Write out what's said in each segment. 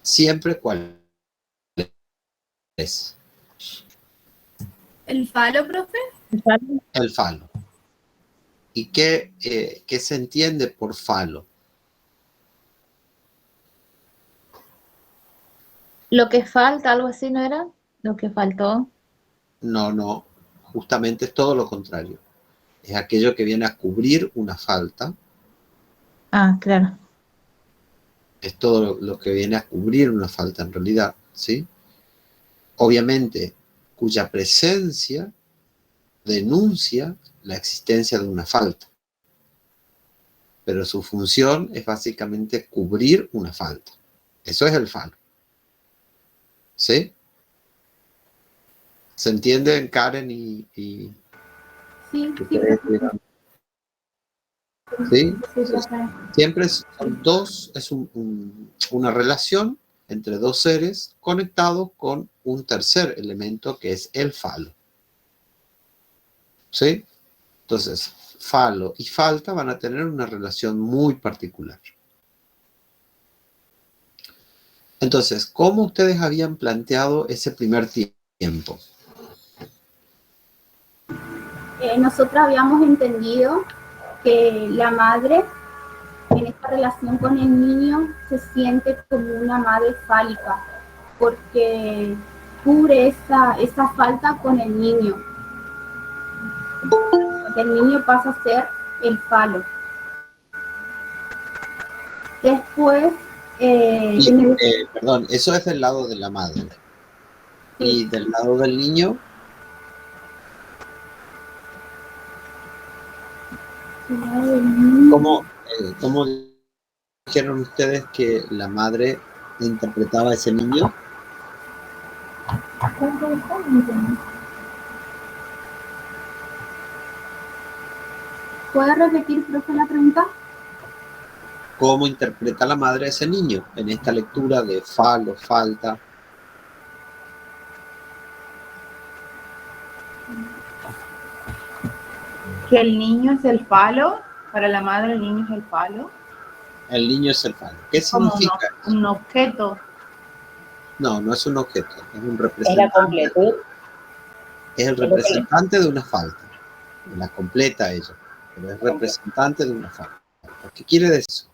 Siempre, ¿cuál es? ¿El falo, profe? El falo. ¿Y qué se entiende por falo? Lo que falta, algo así, ¿no era? Lo que faltó. No, justamente es todo lo contrario. Es aquello que viene a cubrir una falta, Ah, claro. es todo lo que viene a cubrir una falta en realidad, ¿sí? Obviamente, cuya presencia denuncia la existencia de una falta, pero su función es básicamente cubrir una falta. Eso es el falo, ¿sí? ¿Se entiende, Karen Sí, ustedes dirán? ¿Sí? Entonces, profe. siempre son dos, es una relación entre dos seres conectados con un tercer elemento que es el falo. ¿Sí? Entonces, falo y falta van a tener una relación muy particular. Entonces, ¿cómo ustedes habían planteado ese primer tiempo? Nosotros habíamos entendido que la madre en esta relación con el niño se siente como una madre fálica, porque cubre esa falta con el niño. Porque el niño pasa a ser el falo. Después, Y, perdón, eso es del lado de la madre. sí, Y del lado del niño, ¿cómo dijeron ustedes que la madre interpretaba a ese niño? ¿puede repetir, profe, la pregunta? ¿Cómo interpreta la madre a ese niño en esta lectura de falo, falta? Que el niño es el falo, para la madre el niño es el falo. El niño es el falo. ¿Qué Es como significa? un objeto. No es un objeto, es un Es la representante. completud. Es el representante de una falta. La completa ella, pero es representante de una falta. ¿Qué quiere decir eso?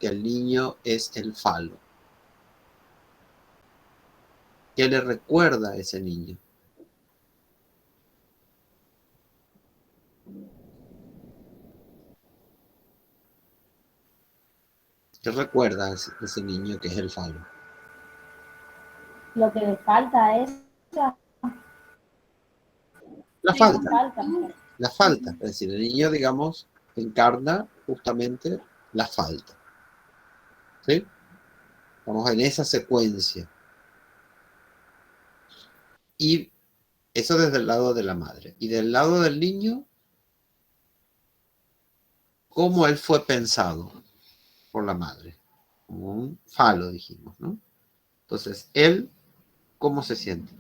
Que el niño es el falo. ¿Qué le recuerda a ese niño? ¿Qué recuerda a ese niño que es el falo? Lo que le falta a ella. La Sí, falta. falta. La falta. Es decir, el niño, digamos, encarna justamente la falta. ¿Sí? Vamos en esa secuencia. Y eso desde el lado de la madre. Y del lado del niño, ¿cómo él fue pensado por la madre? Como un falo, dijimos, ¿no? Entonces, él, ¿cómo se siente?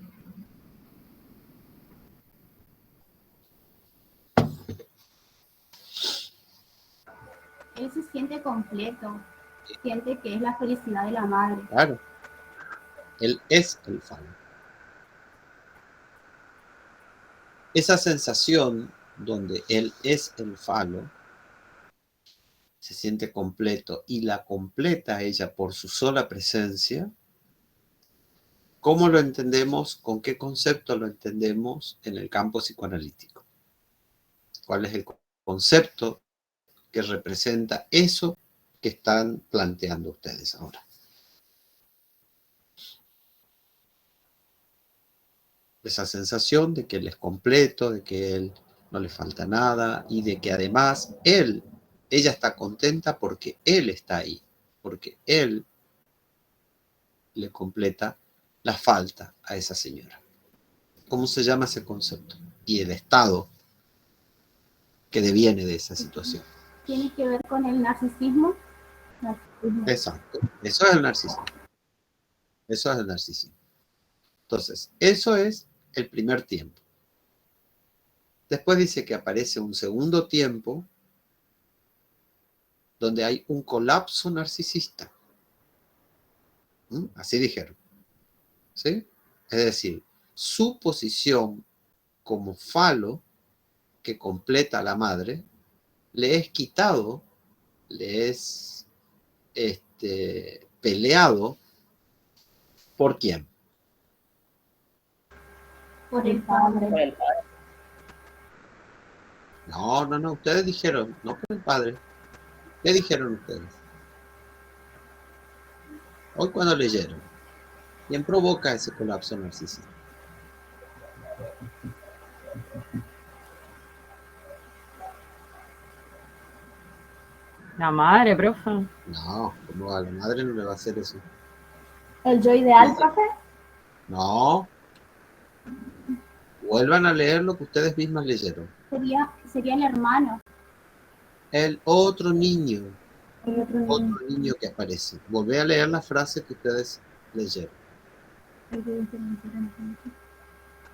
Él se siente completo, siente que es la felicidad de la madre. Claro, él es el falo. Esa sensación donde él es el falo, se siente completo y la completa ella por su sola presencia, ¿cómo lo entendemos? ¿Con qué concepto lo entendemos en el campo psicoanalítico? ¿Cuál es el concepto que representa eso que están planteando ustedes ahora? Esa sensación de que él es completo, de que él no le falta nada y de que además ella está contenta porque él está ahí, porque él le completa la falta a esa señora. ¿Cómo se llama ese concepto? Y el estado que deviene de esa situación. Tiene que ver con el narcisismo. Exacto. Eso es el narcisismo. Eso es el narcisismo. Entonces, eso es el primer tiempo. Después dice que aparece un segundo tiempo donde hay un colapso narcisista. Así dijeron. ¿Sí? Es decir, su posición como falo que completa a la madre le es quitado, le es peleado. ¿Por quién? Por el padre. Por el padre. No, ustedes dijeron, no por el padre. ¿Qué dijeron ustedes? Hoy cuando leyeron. ¿Quién provoca ese colapso narcisista? La madre, profe. No, como a la madre no le va a hacer eso. ¿El yo ideal, profe? No. Vuelvan a leer lo que ustedes mismas leyeron. Sería el hermano. El otro niño. El otro niño. Otro niño que aparece. Volvé a leer la frase que ustedes leyeron.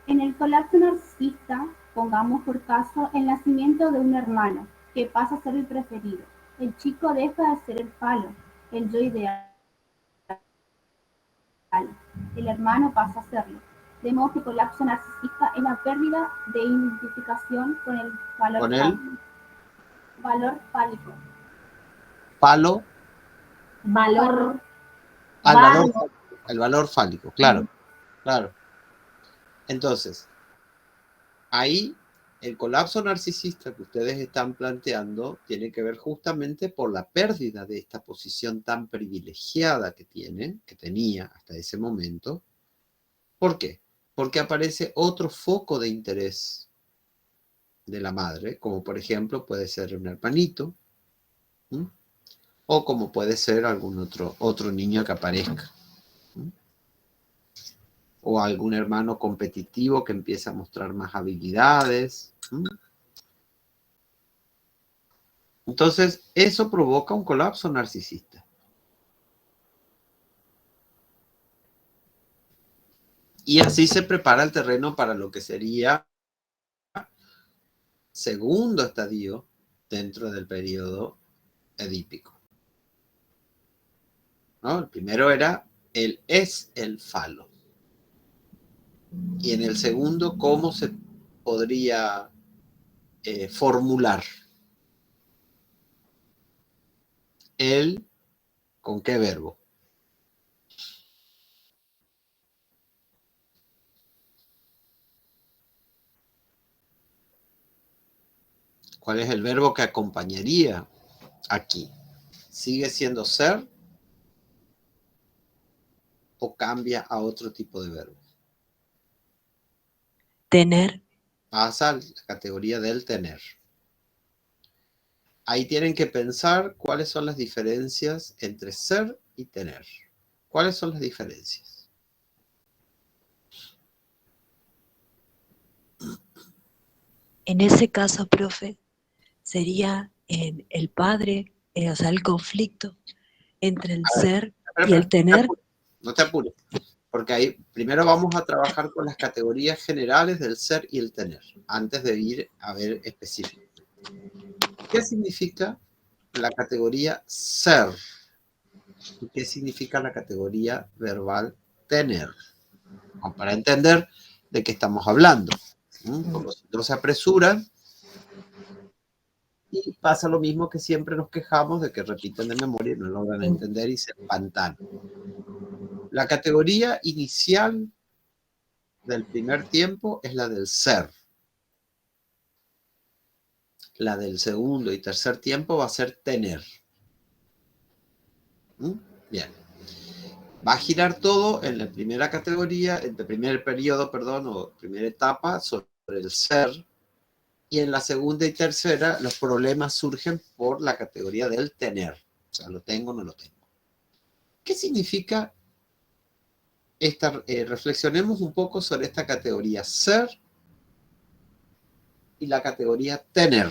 En el colapso narcisista, pongamos por caso el nacimiento de un hermano, que pasa a ser el preferido. El chico deja de ser el falo, el yo ideal. El hermano pasa a serlo. De modo que el colapso narcisista es la pérdida de identificación con el valor ¿Con él? fálico. Valor fálico. Palo. Valor. El valor fálico, claro. Claro. Entonces, ahí el colapso narcisista que ustedes están planteando tiene que ver justamente por la pérdida de esta posición tan privilegiada que tenía hasta ese momento. ¿Por qué? Porque aparece otro foco de interés de la madre, como por ejemplo puede ser un hermanito, ¿sí? O como puede ser algún otro niño que aparezca, ¿sí? O algún hermano competitivo que empieza a mostrar más habilidades, ¿sí? Entonces, eso provoca un colapso narcisista. Y así se prepara el terreno para lo que sería segundo estadio dentro del periodo edípico, ¿no? El primero era él es el falo. Y en el segundo, ¿cómo se podría formular? Él, ¿con qué verbo? ¿Cuál es el verbo que acompañaría aquí? ¿Sigue siendo ser o cambia a otro tipo de verbo? Tener. Pasa a la categoría del tener. Ahí tienen que pensar cuáles son las diferencias entre ser y tener. ¿Cuáles son las diferencias? En ese caso, profe, sería en el padre, o sea, el conflicto entre el ser y el tener. No te apures, porque ahí primero vamos a trabajar con las categorías generales del ser y el tener, antes de ir a ver específicos. ¿Qué significa la categoría ser? ¿Y qué significa la categoría verbal tener? Para entender de qué estamos hablando. Porque si no se apresuran y pasa lo mismo que siempre nos quejamos de que repiten de memoria y no logran entender y se empantan. La categoría inicial del primer tiempo es la del ser. La del segundo y tercer tiempo va a ser tener. Bien. Va a girar todo en la primera categoría, en el primer periodo, perdón, o primera etapa sobre el ser. Y en la segunda y tercera los problemas surgen por la categoría del tener. O sea, lo tengo o no lo tengo. ¿Qué significa reflexionemos un poco sobre esta categoría ser y la categoría tener?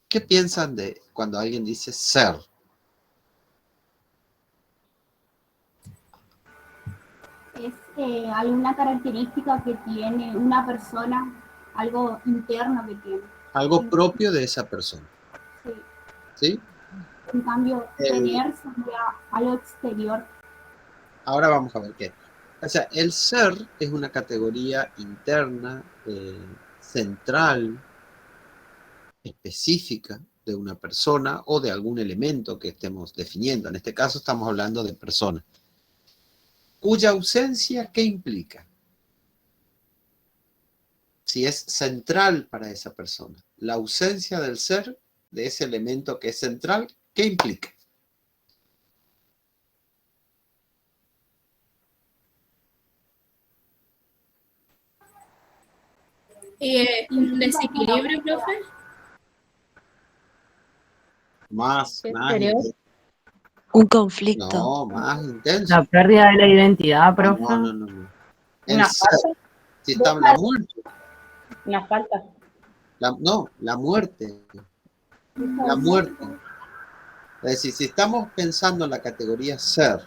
¿Qué piensan de cuando alguien dice ser? Es alguna característica que tiene una persona, algo interno que tiene. Algo propio de esa persona. Sí. ¿Sí? En cambio, tener sería algo exterior. Ahora vamos a ver qué. O sea, el ser es una categoría interna, central, específica de una persona o de algún elemento que estemos definiendo. En este caso estamos hablando de persona. Cuya ausencia, ¿qué implica? Si es central para esa persona. La ausencia del ser, de ese elemento que es central, ¿qué implica? ¿Un desequilibrio, profe? Más Exterior. intenso. Un conflicto. No, más intenso. La pérdida de la identidad, profe. No. El Una ser, falta. si está la muerte, Una falta. la muerte. La muerte. Es decir, si estamos pensando en la categoría ser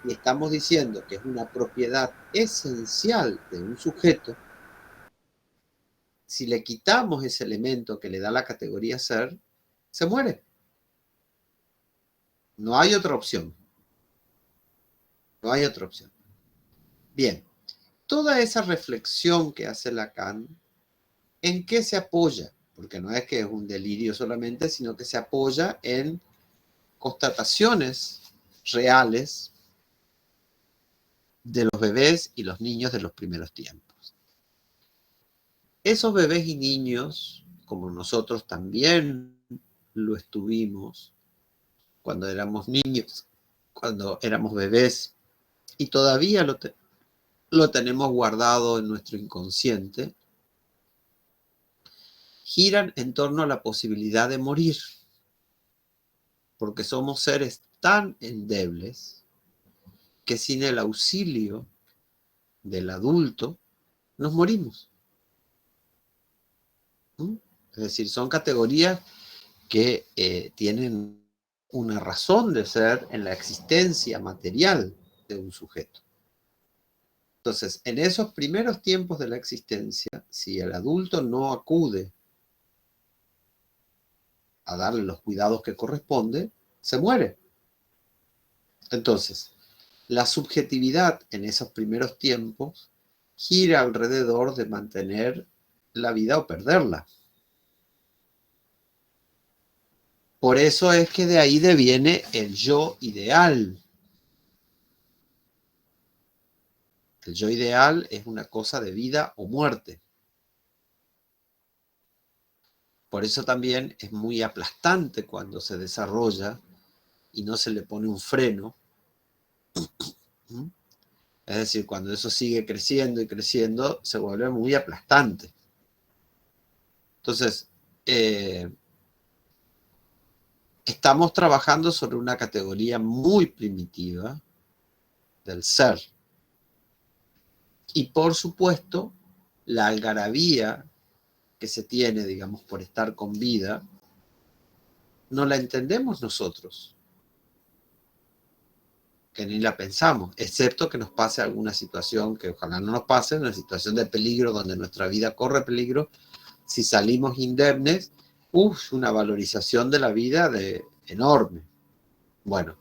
y estamos diciendo que es una propiedad esencial de un sujeto, si le quitamos ese elemento que le da la categoría ser, se muere. No hay otra opción. No hay otra opción. Bien, toda esa reflexión que hace Lacan, ¿en qué se apoya? Porque no es que es un delirio solamente, sino que se apoya en constataciones reales de los bebés y los niños de los primeros tiempos. Esos bebés y niños, como nosotros también lo estuvimos cuando éramos niños, cuando éramos bebés, y todavía lo tenemos guardado en nuestro inconsciente, giran en torno a la posibilidad de morir, porque somos seres tan endebles que sin el auxilio del adulto nos morimos. Es decir, son categorías que tienen una razón de ser en la existencia material de un sujeto. Entonces, en esos primeros tiempos de la existencia, si el adulto no acude a darle los cuidados que corresponde, se muere. Entonces, la subjetividad en esos primeros tiempos gira alrededor de mantener la vida o perderla. Por eso es que de ahí deviene el yo ideal. El yo ideal es una cosa de vida o muerte. Por eso también es muy aplastante cuando se desarrolla y no se le pone un freno. Es decir, cuando eso sigue creciendo y creciendo, se vuelve muy aplastante. Entonces, estamos trabajando sobre una categoría muy primitiva del ser. Y por supuesto, la algarabía que se tiene, digamos, por estar con vida, no la entendemos nosotros, que ni la pensamos, excepto que nos pase alguna situación que ojalá no nos pase, una situación de peligro donde nuestra vida corre peligro. Si salimos indemnes, una valorización de la vida enorme. Bueno,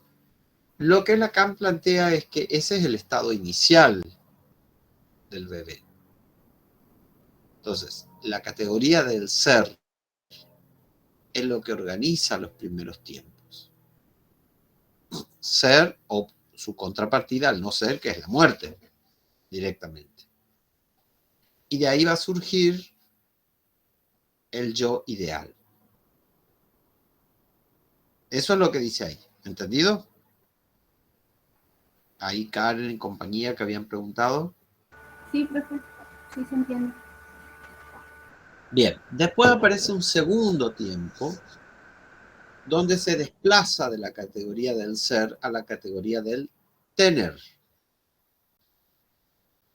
lo que Lacan plantea es que ese es el estado inicial del bebé. Entonces, la categoría del ser es lo que organiza los primeros tiempos. Ser o su contrapartida al no ser, que es la muerte, directamente. Y de ahí va a surgir el yo ideal. Eso es lo que dice ahí. ¿Entendido? Ahí Karen y compañía que habían preguntado. Sí, profe, sí se entiende. Bien, después aparece un segundo tiempo donde se desplaza de la categoría del ser a la categoría del tener.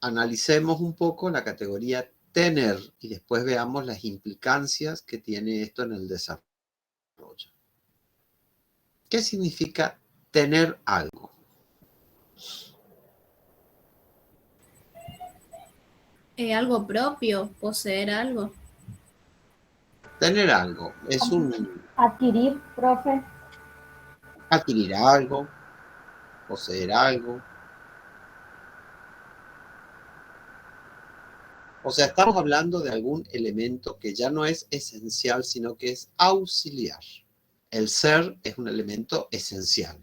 Analicemos un poco la categoría tener y después veamos las implicancias que tiene esto en el desarrollo. ¿Qué significa tener algo? Algo propio, poseer algo. Tener algo es un Adquirir, profe. adquirir algo, poseer algo. O sea, estamos hablando de algún elemento que ya no es esencial, sino que es auxiliar. El ser es un elemento esencial.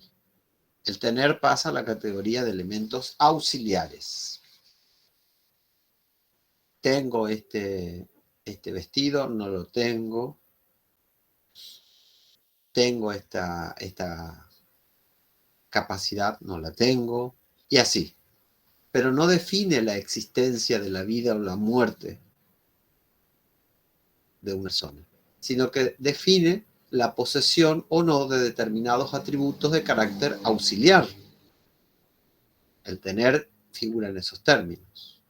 El tener pasa a la categoría de elementos auxiliares. Tengo este vestido, no lo tengo. Tengo esta capacidad, no la tengo. Y así. Pero no define la existencia de la vida o la muerte de una persona, sino que define la posesión o no de determinados atributos de carácter auxiliar. El tener figura en esos términos.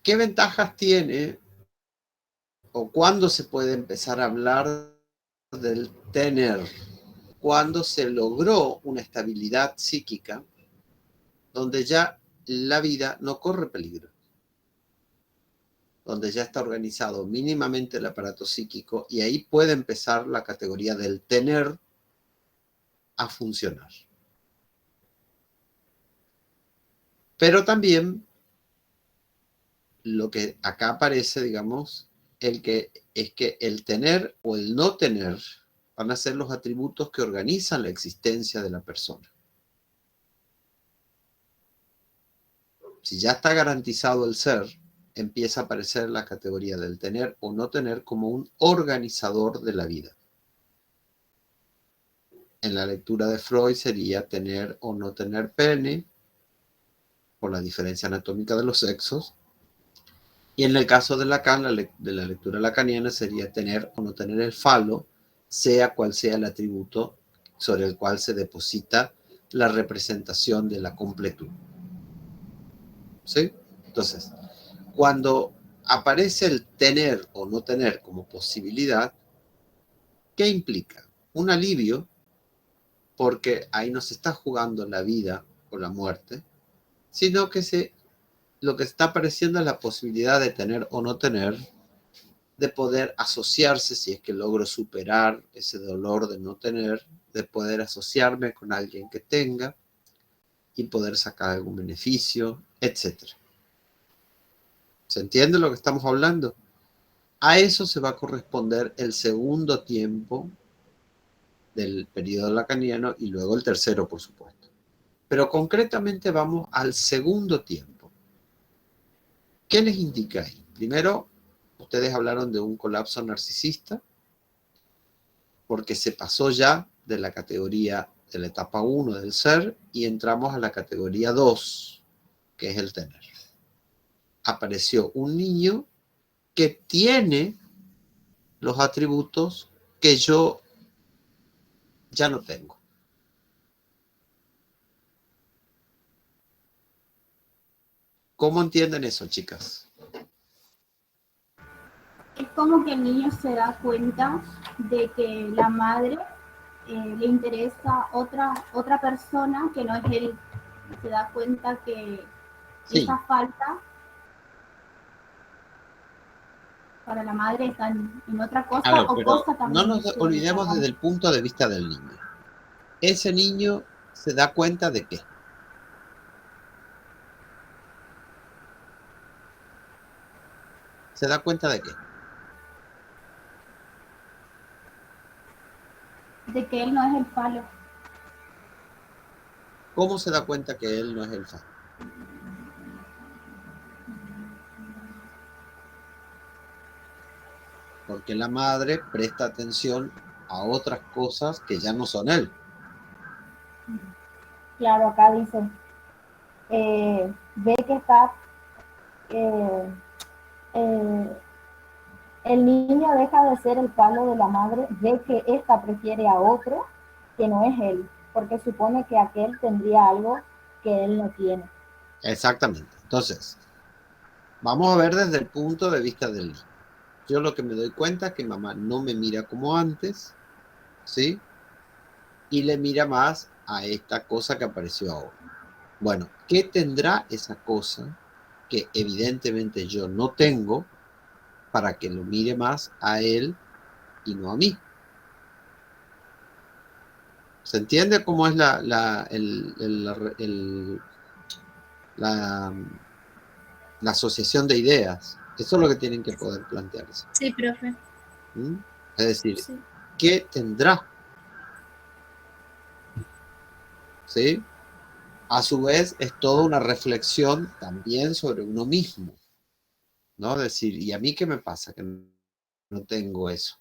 ¿Qué ventajas tiene o cuándo se puede empezar a hablar del tener? Cuando se logró una estabilidad psíquica donde ya la vida no corre peligro, donde ya está organizado mínimamente el aparato psíquico y ahí puede empezar la categoría del tener a funcionar. Pero también lo que acá aparece, digamos, es que el tener o el no tener van a ser los atributos que organizan la existencia de la persona. Si ya está garantizado el ser, empieza a aparecer la categoría del tener o no tener como un organizador de la vida. En la lectura de Freud sería tener o no tener pene, por la diferencia anatómica de los sexos. Y en el caso de Lacan, de la lectura lacaniana, sería tener o no tener el falo, sea cual sea el atributo sobre el cual se deposita la representación de la completud. ¿Sí? Entonces, cuando aparece el tener o no tener como posibilidad, ¿qué implica? Un alivio, porque ahí no se está jugando la vida o la muerte, sino que lo que está apareciendo es la posibilidad de tener o no tener, de poder asociarse, si es que logro superar ese dolor de no tener, de poder asociarme con alguien que tenga y poder sacar algún beneficio, etc. ¿Se entiende lo que estamos hablando? A eso se va a corresponder el segundo tiempo del periodo lacaniano y luego el tercero, por supuesto. Pero concretamente vamos al segundo tiempo. ¿Qué les indica ahí? Primero, ustedes hablaron de un colapso narcisista, porque se pasó ya de la categoría de la etapa 1 del ser y entramos a la categoría 2, que es el tener. Apareció un niño que tiene los atributos que yo ya no tengo. ¿Cómo entienden eso, chicas? Es como que el niño se da cuenta de que la madre le interesa otra persona que no es él. Se da cuenta que Sí. esa falta para la madre está en otra cosa A ver, o pero cosa también. no nos olvidemos desde el punto de vista del niño. Ese niño se da cuenta de qué. ¿Se da cuenta de qué? De que él no es el falo. ¿Cómo se da cuenta que él no es el falo? Porque la madre presta atención a otras cosas que ya no son él. Claro, acá dice, ve que está, el niño deja de ser el falo de la madre, ve que ésta prefiere a otro que no es él, porque supone que aquel tendría algo que él no tiene. Exactamente. Entonces, vamos a ver desde el punto de vista del niño. Yo lo que me doy cuenta es que mamá no me mira como antes, ¿sí? Y le mira más a esta cosa que apareció ahora. Bueno, ¿qué tendrá esa cosa que evidentemente yo no tengo para que lo mire más a él y no a mí? ¿Se entiende cómo es la asociación de ideas? Eso es lo que tienen que poder plantearse. Sí, profe. Es decir, Sí. ¿qué tendrá? ¿Sí? A su vez, es toda una reflexión también sobre uno mismo, ¿no? Es decir, ¿y a mí qué me pasa? Que no tengo eso.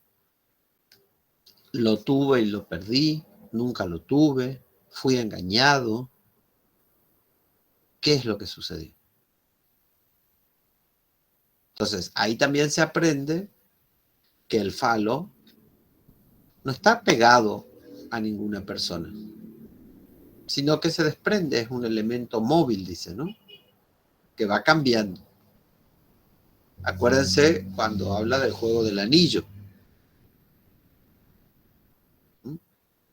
Lo tuve y lo perdí, nunca lo tuve, fui engañado. ¿Qué es lo que sucedió? Entonces, ahí también se aprende que el falo no está pegado a ninguna persona, sino que se desprende, es un elemento móvil, dice, ¿no? Que va cambiando. Acuérdense cuando habla del juego del anillo, ¿sí?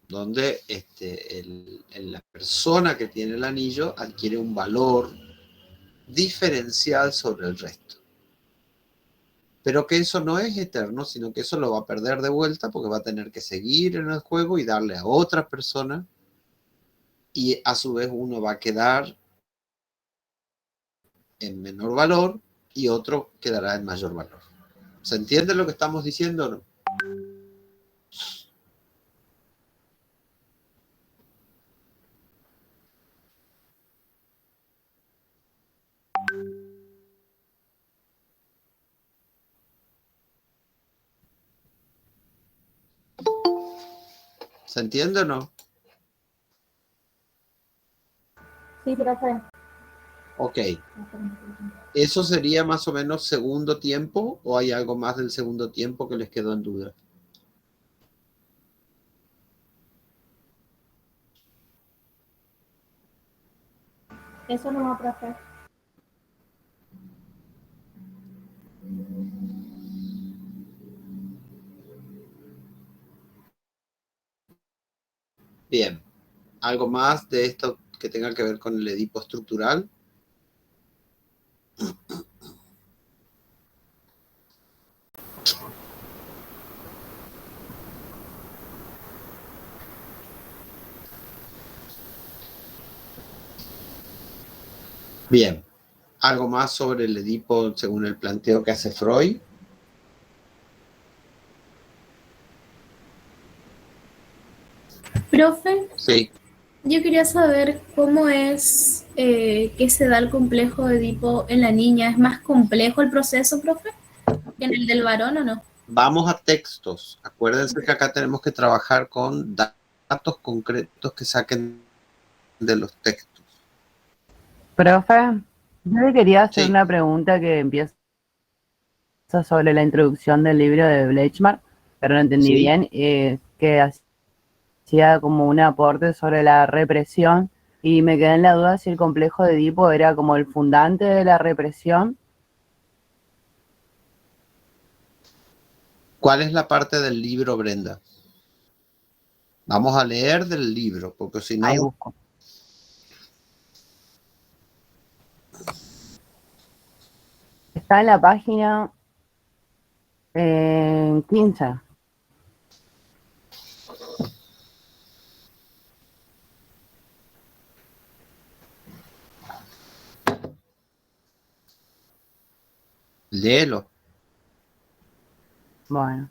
Donde la persona que tiene el anillo adquiere un valor diferencial sobre el resto. Pero que eso no es eterno, sino que eso lo va a perder de vuelta porque va a tener que seguir en el juego y darle a otra persona, y a su vez uno va a quedar en menor valor y otro quedará en mayor valor. ¿Se entiende lo que estamos diciendo o no? ¿Se entiende o no? Sí, profe. Ok. ¿Eso sería más o menos segundo tiempo o hay algo más del segundo tiempo que les quedó en duda? Eso no va, profe. Bien. ¿Algo más de esto que tenga que ver con el Edipo estructural? Bien. ¿Algo más sobre el Edipo según el planteo que hace Freud? Profe, Sí. yo quería saber cómo es que se da el complejo de Edipo en la niña. ¿Es más complejo el proceso, profe, que en el del varón o no? Vamos a textos. Acuérdense que acá tenemos que trabajar con datos concretos que saquen de los textos. Profe, yo le quería hacer Sí. una pregunta que empieza sobre la introducción del libro de Bleichmark, pero no entendí Sí. bien, que hacía como un aporte sobre la represión y me quedé en la duda si el complejo de Edipo era como el fundante de la represión. ¿Cuál es la parte del libro, Brenda? Vamos a leer del libro, porque si no... Ahí busco. Está en la página 15. Léelo. Bueno.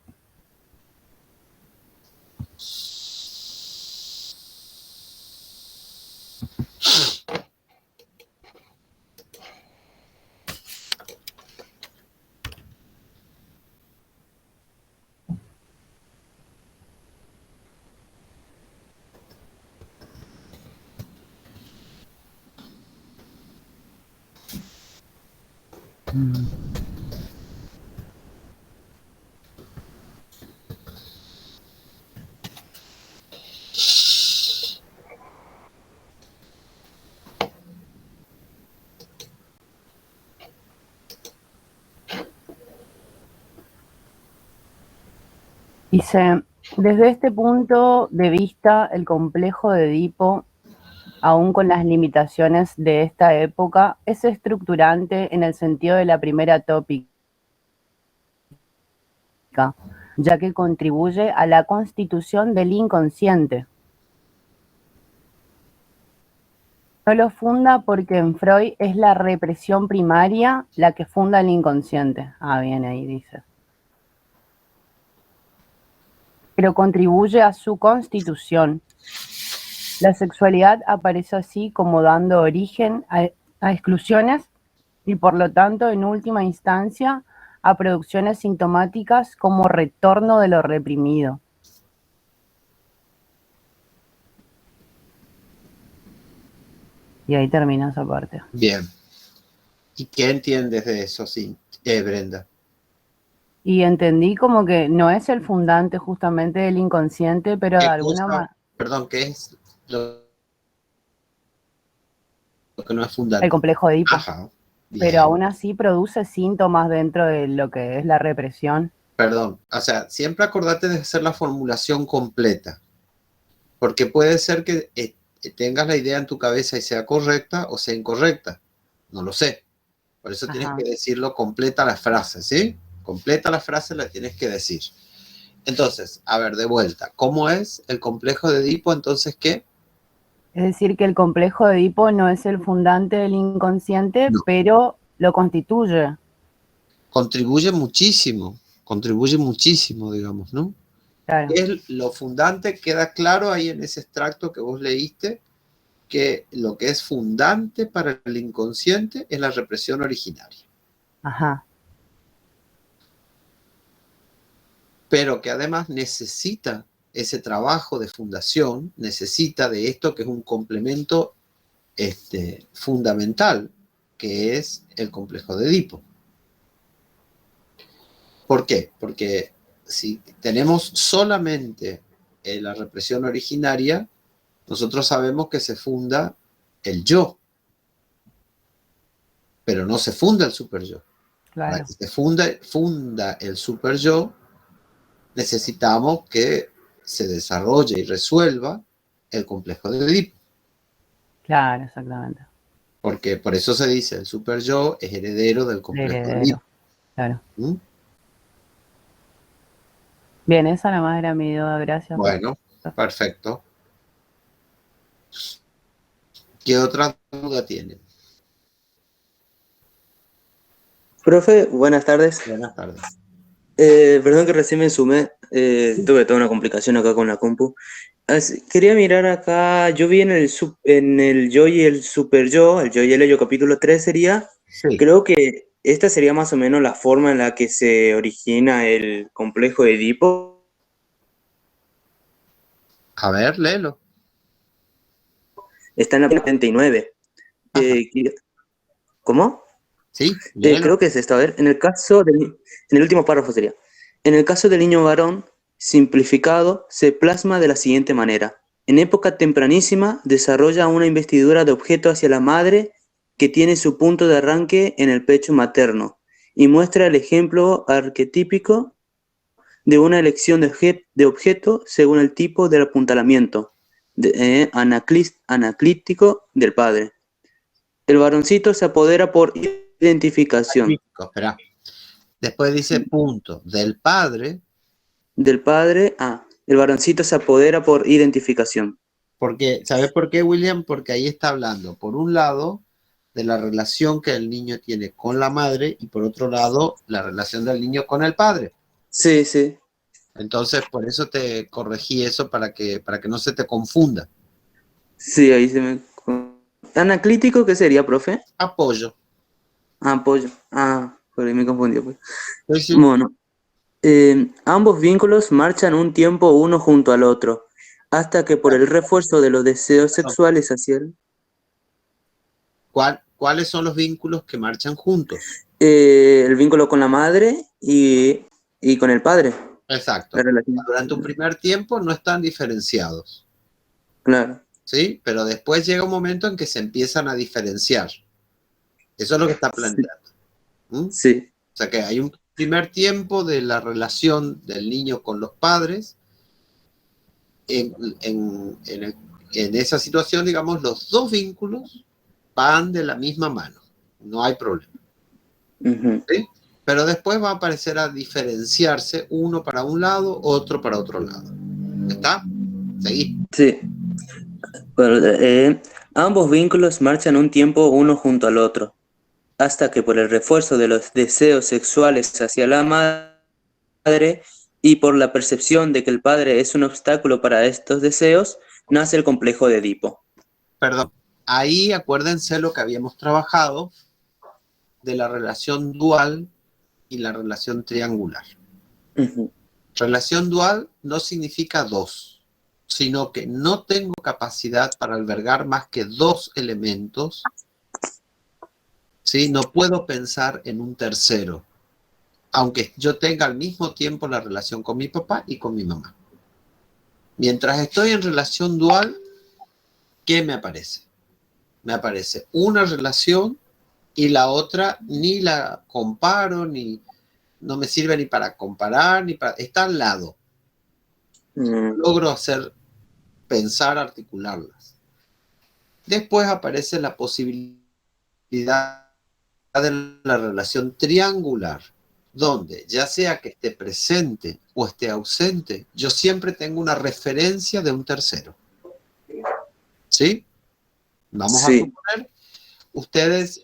Dice, desde este punto de vista, el complejo de Edipo, aun con las limitaciones de esta época, es estructurante en el sentido de la primera tópica, ya que contribuye a la constitución del inconsciente. No lo funda porque en Freud es la represión primaria la que funda el inconsciente. Ah, bien, ahí dice. Pero contribuye a su constitución. La sexualidad aparece así como dando origen a exclusiones y por lo tanto, en última instancia, a producciones sintomáticas como retorno de lo reprimido. Y ahí termina esa parte. Bien. ¿Y qué entiendes de eso, sí, Brenda? Y entendí como que no es el fundante justamente del inconsciente, pero de ¿Qué alguna cosa, manera... perdón, qué es lo que no es El fundante? complejo de Edipo. Ajá, Pero bien. aún así produce síntomas dentro de lo que es la represión. Perdón, o sea, siempre acordate de hacer la formulación completa, porque puede ser que tengas la idea en tu cabeza y sea correcta o sea incorrecta. No lo sé. Por eso tienes Ajá. que decirlo completa la frase, ¿sí? Completa la frase la tienes que decir. Entonces, a ver, de vuelta, ¿cómo es el complejo de Edipo? Entonces, ¿qué? Es decir, que el complejo de Edipo no es el fundante del inconsciente, No. pero lo constituye. Contribuye muchísimo, digamos, ¿no? Claro. Lo fundante queda claro ahí en ese extracto que vos leíste, que lo que es fundante para el inconsciente es la represión originaria. Ajá. Pero que además necesita ese trabajo de fundación, necesita de esto que es un complemento fundamental, que es el complejo de Edipo. ¿Por qué? Porque si tenemos solamente la represión originaria, nosotros sabemos que se funda el yo, pero no se funda el superyo. Claro. Para que se funda el superyo, necesitamos que se desarrolle y resuelva el complejo de Edipo. Claro, exactamente. Porque por eso se dice, el superyo es heredero del complejo de Edipo. Claro. ¿Mm? Bien, esa nada más era mi duda, gracias. Bueno, perfecto. ¿Qué otra duda tienen? Profe, buenas tardes. Buenas tardes. Perdón que recién me sumé, tuve toda una complicación acá con la compu. Quería mirar acá, yo vi en el yo y el super yo, el yo y el ello capítulo 3 sería, Sí. creo que esta sería más o menos la forma en la que se origina el complejo de Edipo. A ver, léelo. Está en la página 39. ¿Cómo? Sí, léelo. Creo que es esto. A ver, en el último párrafo sería. En el caso del niño varón, simplificado, se plasma de la siguiente manera. En época tempranísima, desarrolla una investidura de objeto hacia la madre que tiene su punto de arranque en el pecho materno y muestra el ejemplo arquetípico de una elección de objeto según el tipo del apuntalamiento anaclítico del padre. El varoncito se apodera por identificación. Espera. Después dice punto. Del padre. Del padre, el varoncito se apodera por identificación. Porque, ¿sabes por qué, William? Porque ahí está hablando, por un lado, de la relación que el niño tiene con la madre y por otro lado, la relación del niño con el padre. Sí, sí. Entonces, por eso te corregí eso para que no se te confunda. Sí, ahí se me... ¿Anaclítico qué sería, profe? Apoyo. Apoyo. Por ahí me confundió. Pues. Pues sí. Bueno, ambos vínculos marchan un tiempo uno junto al otro, hasta que por el refuerzo de los deseos sexuales hacia él... ¿Cuáles son los vínculos que marchan juntos? El vínculo con la madre y con el padre. Exacto. Durante un primer tiempo no están diferenciados. Claro. ¿Sí? Pero después llega un momento en que se empiezan a diferenciar. Eso es lo que está planteando. ¿Mm? Sí. O sea que hay un primer tiempo de la relación del niño con los padres. En esa situación, digamos, los dos vínculos van de la misma mano. No hay problema. ¿Sí? Pero después va a aparecer a diferenciarse uno para un lado, otro para otro lado. ¿Está? Seguí. Sí. Bueno, Ambos vínculos marchan un tiempo uno junto al otro, hasta que por el refuerzo de los deseos sexuales hacia la madre y por la percepción de que el padre es un obstáculo para estos deseos, nace el complejo de Edipo. Perdón, ahí acuérdense lo que habíamos trabajado de la relación dual y la relación triangular. Relación dual no significa dos, sino que no tengo capacidad para albergar más que dos elementos, ¿sí? No puedo pensar en un tercero, aunque yo tenga al mismo tiempo la relación con mi papá y con mi mamá. Mientras estoy en relación dual, ¿qué me aparece? Me aparece una relación y la otra ni la comparo, ni no me sirve ni para comparar, ni para... Está al lado. Logro hacer pensar, articularlas. Después aparece la posibilidad de la relación triangular, donde ya sea que esté presente o esté ausente, yo siempre tengo una referencia de un tercero. ¿Sí? Vamos a suponer ustedes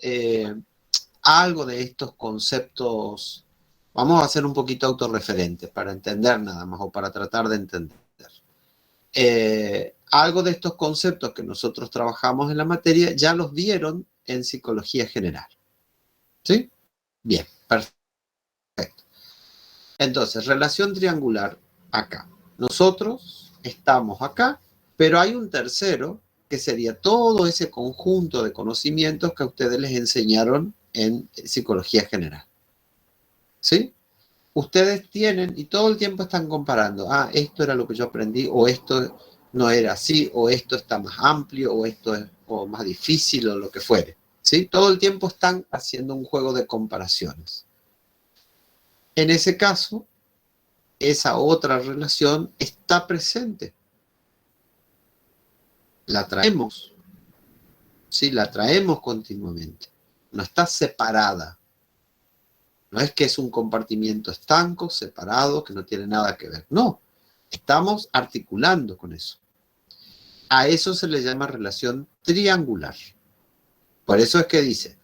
algo de estos conceptos. Vamos a hacer un poquito autorreferentes para entender nada más o para tratar de entender. Algo de estos conceptos que nosotros trabajamos en la materia ya los vieron en psicología general. ¿Sí? Bien, perfecto. Entonces, relación triangular acá. Nosotros estamos acá, pero hay un tercero que sería todo ese conjunto de conocimientos que a ustedes les enseñaron en psicología general. ¿Sí? Ustedes tienen y todo el tiempo están comparando. Ah, esto era lo que yo aprendí, o esto no era así, o esto está más amplio, o esto es o más difícil, o lo que fuere. ¿Sí? Todo el tiempo están haciendo un juego de comparaciones. En ese caso, esa otra relación está presente. La traemos. Sí, la traemos continuamente. No está separada. No es que es un compartimiento estanco, separado, que no tiene nada que ver. No, estamos articulando con eso. A eso se le llama relación triangular. Por eso es que dice,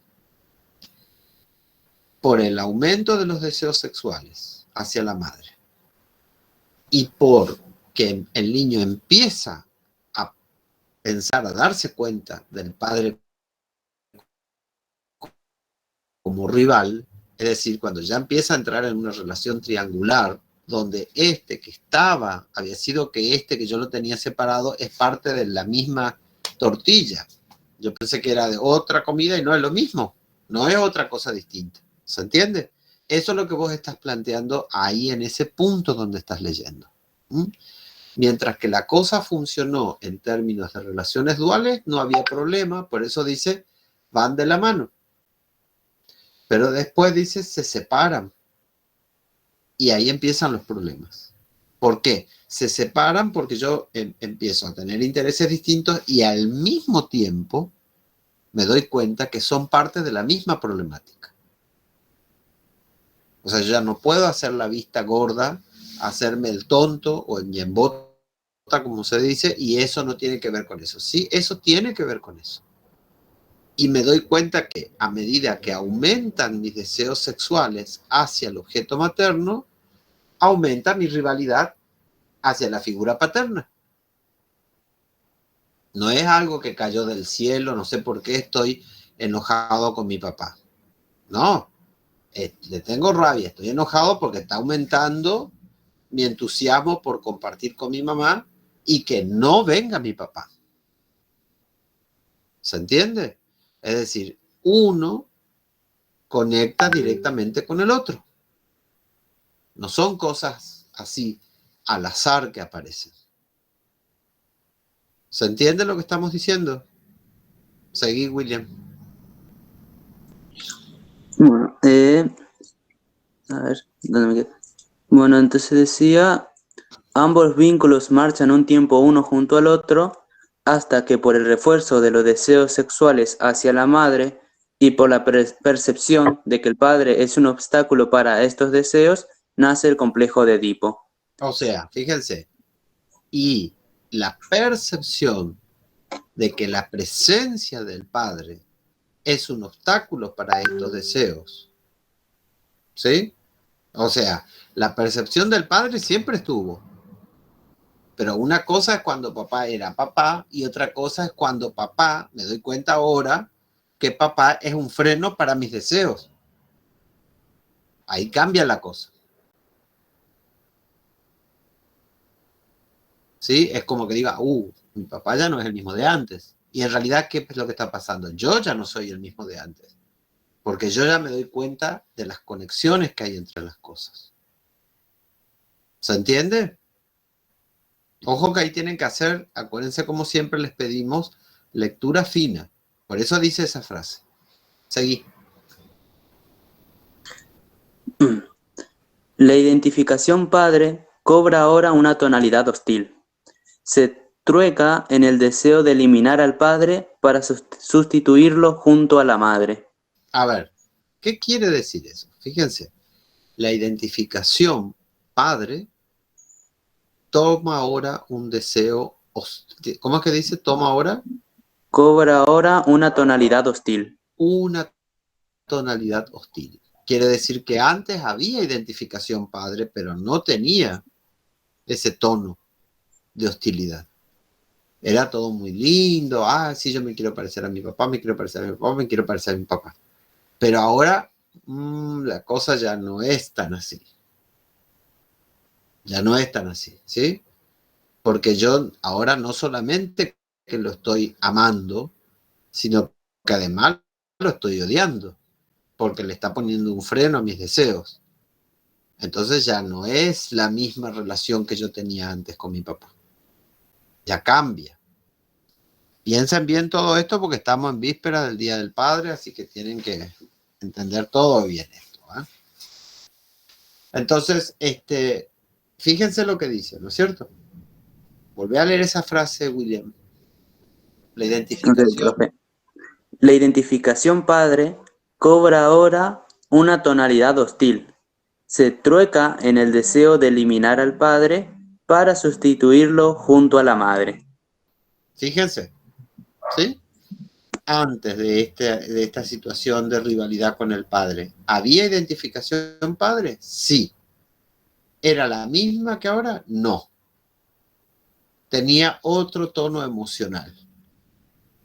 por el aumento de los deseos sexuales hacia la madre y porque el niño empieza a pensar, a darse cuenta del padre como rival, es decir, cuando ya empieza a entrar en una relación triangular, donde este que estaba, había sido que este que yo lo tenía separado, es parte de la misma tortilla. Yo pensé que era de otra comida y no es lo mismo, no es otra cosa distinta. ¿Se entiende? Eso es lo que vos estás planteando ahí en ese punto donde estás leyendo. Mientras que la cosa funcionó en términos de relaciones duales, no había problema, por eso dice, van de la mano. Pero después dice, se separan. Y ahí empiezan los problemas. ¿Por qué? Se separan porque yo empiezo a tener intereses distintos y al mismo tiempo me doy cuenta que son parte de la misma problemática. O sea, yo ya no puedo hacer la vista gorda, hacerme el tonto o el ñembota, como se dice, y eso no tiene que ver con eso. Sí, eso tiene que ver con eso. Y me doy cuenta que a medida que aumentan mis deseos sexuales hacia el objeto materno, aumenta mi rivalidad hacia la figura paterna. No es algo que cayó del cielo, no sé por qué estoy enojado con mi papá. No, le tengo rabia, estoy enojado porque está aumentando mi entusiasmo por compartir con mi mamá y que no venga mi papá. ¿Se entiende? Es decir, uno conecta directamente con el otro. No son cosas así al azar que aparecen. ¿Se entiende lo que estamos diciendo? Seguí, William. Bueno, a ver, ¿dónde me quedé? Bueno, entonces decía, ambos vínculos marchan un tiempo uno junto al otro, hasta que por el refuerzo de los deseos sexuales hacia la madre y por la percepción de que el padre es un obstáculo para estos deseos, nace el complejo de Edipo. O sea, fíjense, y la percepción de que la presencia del padre es un obstáculo para estos deseos. ¿Sí? O sea, la percepción del padre siempre estuvo. Pero una cosa es cuando papá era papá y otra cosa es cuando papá, me doy cuenta ahora, que papá es un freno para mis deseos. Ahí cambia la cosa. ¿Sí? Es como que diga, mi papá ya no es el mismo de antes. Y en realidad, ¿qué es lo que está pasando? Yo ya no soy el mismo de antes. Porque yo ya me doy cuenta de las conexiones que hay entre las cosas. ¿Se entiende? Ojo que ahí tienen que hacer, acuérdense como siempre les pedimos, lectura fina. Por eso dice esa frase. Seguí. La identificación padre cobra ahora una tonalidad hostil. Se trueca en el deseo de eliminar al padre para sustituirlo junto a la madre. A ver, ¿qué quiere decir eso? Fíjense, la identificación padre toma ahora un deseo hostil. ¿Cómo es que dice? Toma ahora Cobra ahora una tonalidad hostil. una tonalidad hostil. Quiere decir que antes había identificación padre, pero no tenía ese tono de hostilidad. Era todo muy lindo. Sí, yo me quiero parecer a mi papá, me quiero parecer a mi papá, me quiero parecer a mi papá. Pero ahora la cosa ya no es tan así. Ya no es tan así, ¿sí? Porque yo ahora no solamente que lo estoy amando, sino que además lo estoy odiando, porque le está poniendo un freno a mis deseos. Entonces ya no es la misma relación que yo tenía antes con mi papá. Ya cambia. Piensen bien todo esto porque estamos en víspera del Día del Padre, así que tienen que entender todo bien esto. Entonces, fíjense lo que dice, ¿no es cierto? Volví a leer esa frase, William. La identificación. Okay, la identificación padre cobra ahora una tonalidad hostil. Se trueca en el deseo de eliminar al padre para sustituirlo junto a la madre. Fíjense, ¿sí? Antes de esta situación de rivalidad con el padre, ¿había identificación padre? Sí. ¿Era la misma que ahora? No. Tenía otro tono emocional.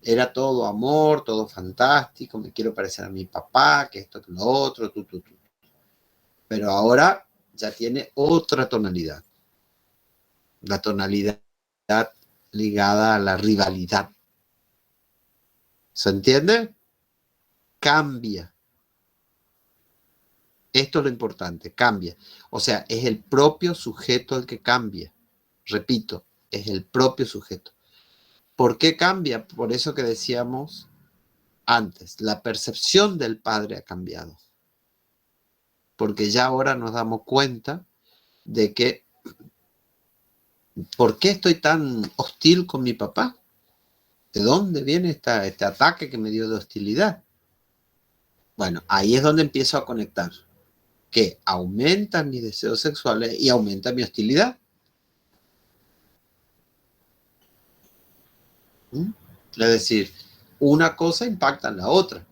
Era todo amor, todo fantástico, me quiero parecer a mi papá, que esto, que lo otro, tú. Pero ahora ya tiene otra tonalidad. La tonalidad ligada a la rivalidad. ¿Se entiende? Cambia. Esto es lo importante, cambia. O sea, es el propio sujeto el que cambia. Repito, es el propio sujeto. ¿Por qué cambia? Por eso que decíamos antes, la percepción del padre ha cambiado. Porque ya ahora nos damos cuenta de que ¿por qué estoy tan hostil con mi papá? ¿De dónde viene este ataque que me dio de hostilidad? Bueno, ahí es donde empiezo a conectar. Que aumentan mis deseos sexuales y aumenta mi hostilidad. Es decir, una cosa impacta en la otra.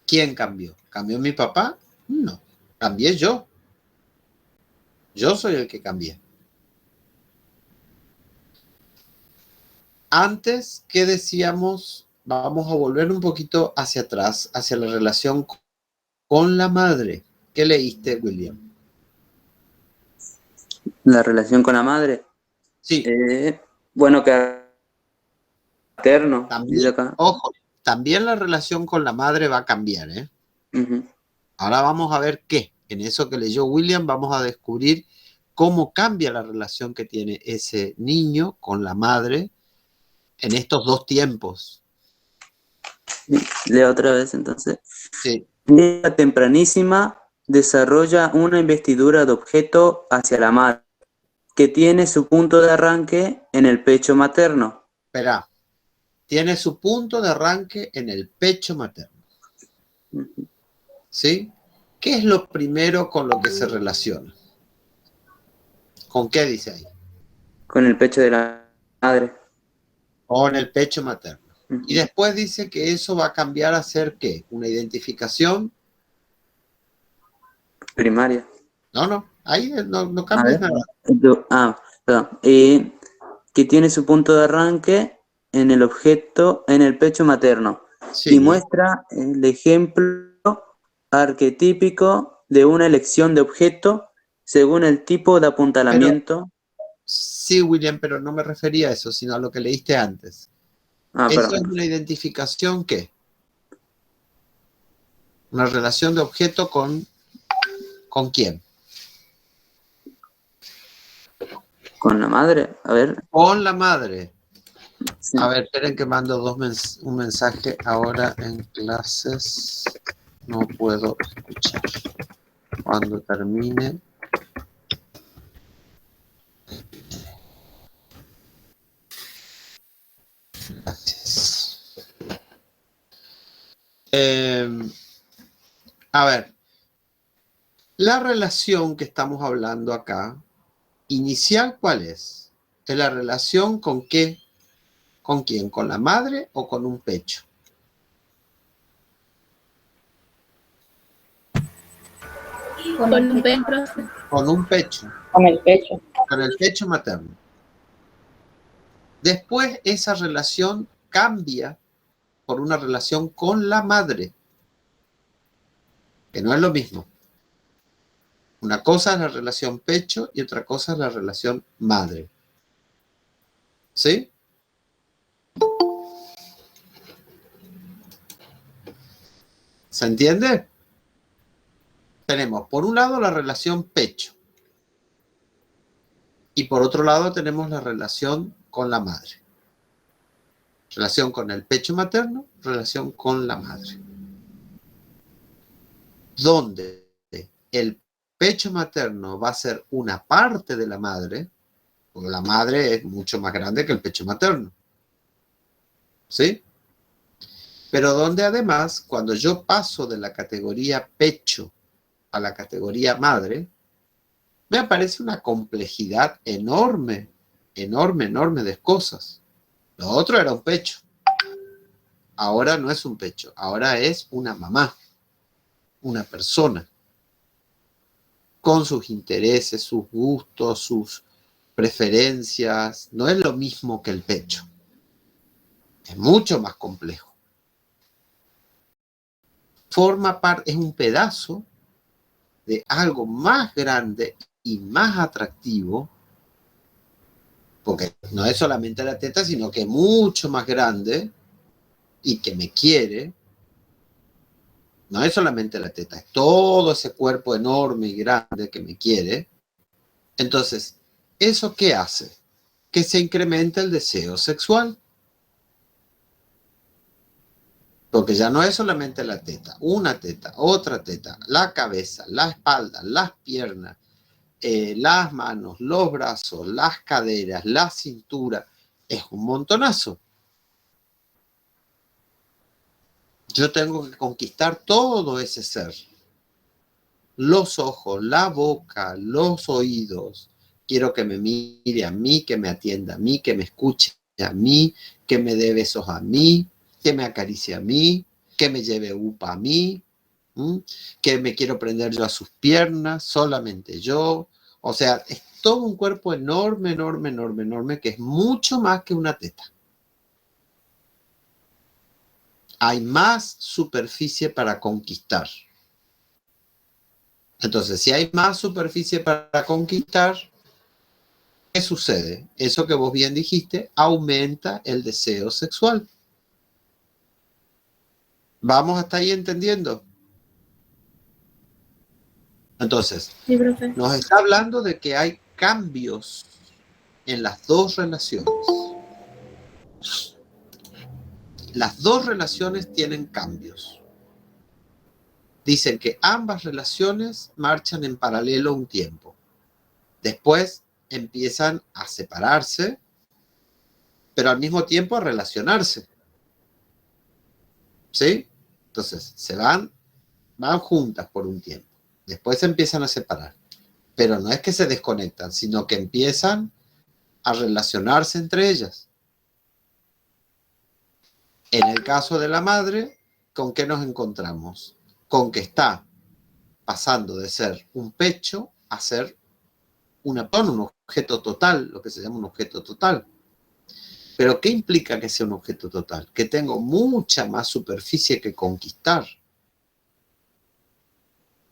¿Quién cambió? ¿Cambió mi papá? No, cambié yo. Yo soy el que cambié. Antes, ¿qué decíamos? Vamos a volver un poquito hacia atrás, hacia la relación con la madre. ¿Qué leíste, William? La relación con la madre. Sí. Bueno, que eterno. También, ojo, también la relación con la madre va a cambiar, ¿eh? Ahora vamos a ver qué. En eso que leyó William vamos a descubrir cómo cambia la relación que tiene ese niño con la madre en estos dos tiempos. Leo otra vez entonces. Sí. La tempranísima desarrolla una investidura de objeto hacia la madre, que tiene su punto de arranque en el pecho materno. Espera, tiene su punto de arranque en el pecho materno. ¿Sí? ¿Qué es lo primero con lo que se relaciona? ¿Con qué dice ahí? Con el pecho de la madre. Con el pecho materno. Ujú. Y después dice que eso va a cambiar a ser ¿qué? Una identificación. Primaria. No, ahí no A cambias ver. nada. Perdón. Que tiene su punto de arranque en el objeto, en el pecho materno. Y Sí, muestra el ejemplo arquetípico de una elección de objeto según el tipo de apuntalamiento. sí, William, pero no me refería a eso, sino a lo que leíste antes. ¿Eso es Perdón. una identificación qué? Una relación de objeto ¿con quién? Con la madre. A ver. Con la madre. Sí. A ver, esperen que mando un mensaje ahora en clases. No puedo escuchar. Cuando termine. Gracias. A ver, la relación que estamos hablando acá, inicial, ¿cuál es? ¿Es la relación con qué? ¿Con quién? ¿Con la madre o con un pecho? Con Con el un pecho. profe. Con un pecho, Con el pecho. con el pecho materno. Después esa relación cambia por una relación con la madre, que no es lo mismo. Una cosa es la relación pecho y otra cosa es la relación madre. ¿Sí? ¿Se entiende? Tenemos por un lado la relación pecho y por otro lado tenemos la relación con la madre. Relación con el pecho materno, relación con la madre. Donde el pecho materno va a ser una parte de la madre, porque la madre es mucho más grande que el pecho materno. ¿Sí? Pero donde además, cuando yo paso de la categoría pecho a la categoría madre, me aparece una complejidad enorme, enorme de cosas. Lo otro era un pecho. Ahora no es un pecho, ahora es una mamá, una persona, con sus intereses, sus gustos, sus preferencias. No es lo mismo que el pecho. Es mucho más complejo. Forma parte, es un pedazo de algo más grande y más atractivo, porque no es solamente la teta, sino que es mucho más grande y que me quiere. No es solamente la teta, es todo ese cuerpo enorme y grande que me quiere. Entonces, ¿eso qué hace? Que se incrementa el deseo sexual. Porque ya no es solamente la teta, una teta, otra teta, la cabeza, la espalda, las piernas, las manos, los brazos, las caderas, la cintura. Es un montonazo. Yo tengo que conquistar todo ese ser. Los ojos, la boca, los oídos. Quiero que me mire a mí, que me atienda a mí, que me escuche a mí, que me dé besos a mí, que me acaricie a mí, que me lleve upa a mí, que me quiero prender yo a sus piernas, solamente yo. O sea, es todo un cuerpo enorme que es mucho más que una teta. Hay más superficie para conquistar. Entonces, si hay más superficie para conquistar, ¿qué sucede? Eso que vos bien dijiste, aumenta el deseo sexual. ¿Vamos hasta ahí entendiendo? Entonces, Sí, profe. nos está hablando de que hay cambios en las dos relaciones. Las dos relaciones tienen cambios. Dicen que ambas relaciones marchan en paralelo un tiempo. Después empiezan a separarse, pero al mismo tiempo a relacionarse. ¿Sí? Entonces, van juntas por un tiempo. Después se empiezan a separar. Pero no es que se desconectan, sino que empiezan a relacionarse entre ellas. En el caso de la madre, ¿con qué nos encontramos? Con que está pasando de ser un pecho a ser un objeto total, lo que se llama un objeto total. ¿Pero qué implica que sea un objeto total? Que tengo mucha más superficie que conquistar.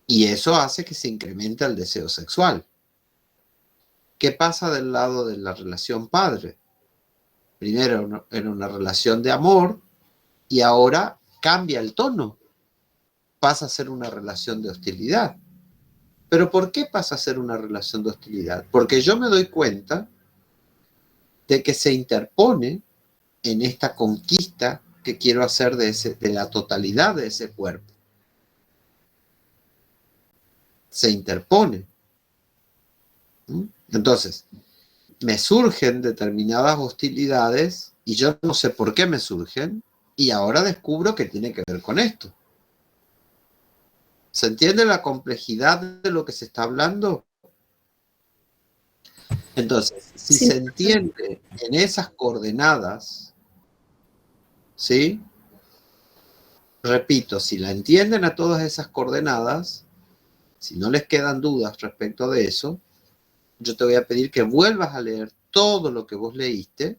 Y eso hace que se incremente el deseo sexual. ¿Qué pasa del lado de la relación padre? Primero era una relación de amor y ahora cambia el tono. Pasa a ser una relación de hostilidad. ¿Pero por qué pasa a ser una relación de hostilidad? Porque yo me doy cuenta de que se interpone en esta conquista que quiero hacer de la totalidad de ese cuerpo. Se interpone. Entonces, me surgen determinadas hostilidades y yo no sé por qué me surgen y ahora descubro que tiene que ver con esto. ¿Se entiende la complejidad de lo que se está hablando? Entonces, si Sí. se entiende en esas coordenadas, ¿sí? Repito, si la entienden a todas esas coordenadas, si no les quedan dudas respecto de eso, yo te voy a pedir que vuelvas a leer todo lo que vos leíste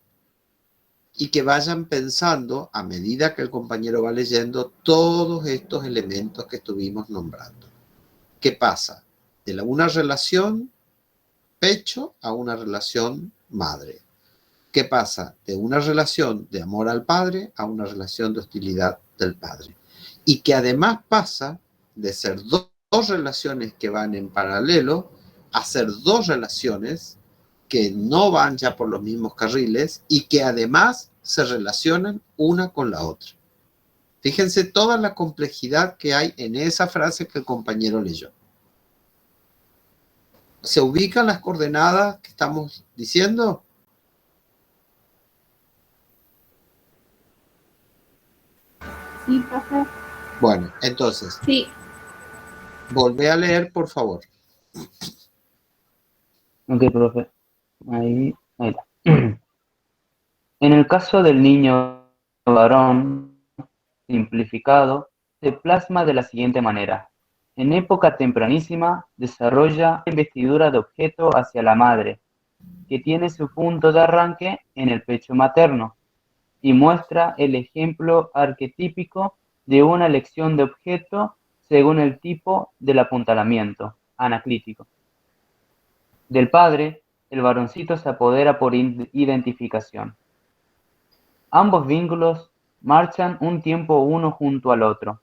y que vayan pensando, a medida que el compañero va leyendo, todos estos elementos que estuvimos nombrando. ¿Qué pasa? De una relación pecho a una relación madre. ¿Qué pasa? De una relación de amor al padre a una relación de hostilidad del padre. Y que además pasa de ser dos relaciones que van en paralelo a ser dos relaciones que no van ya por los mismos carriles y que además se relacionan una con la otra. Fíjense toda la complejidad que hay en esa frase que el compañero leyó. ¿Se ubican las coordenadas que estamos diciendo? Sí, profe. Bueno, entonces, Sí. volvé a leer, por favor. Ok, profe. Ahí está. En el caso del niño varón simplificado, se plasma de la siguiente manera. En época tempranísima, desarrolla la investidura de objeto hacia la madre, que tiene su punto de arranque en el pecho materno, y muestra el ejemplo arquetípico de una elección de objeto según el tipo del apuntalamiento anaclítico. Del padre, el varoncito se apodera por identificación. Ambos vínculos marchan un tiempo uno junto al otro,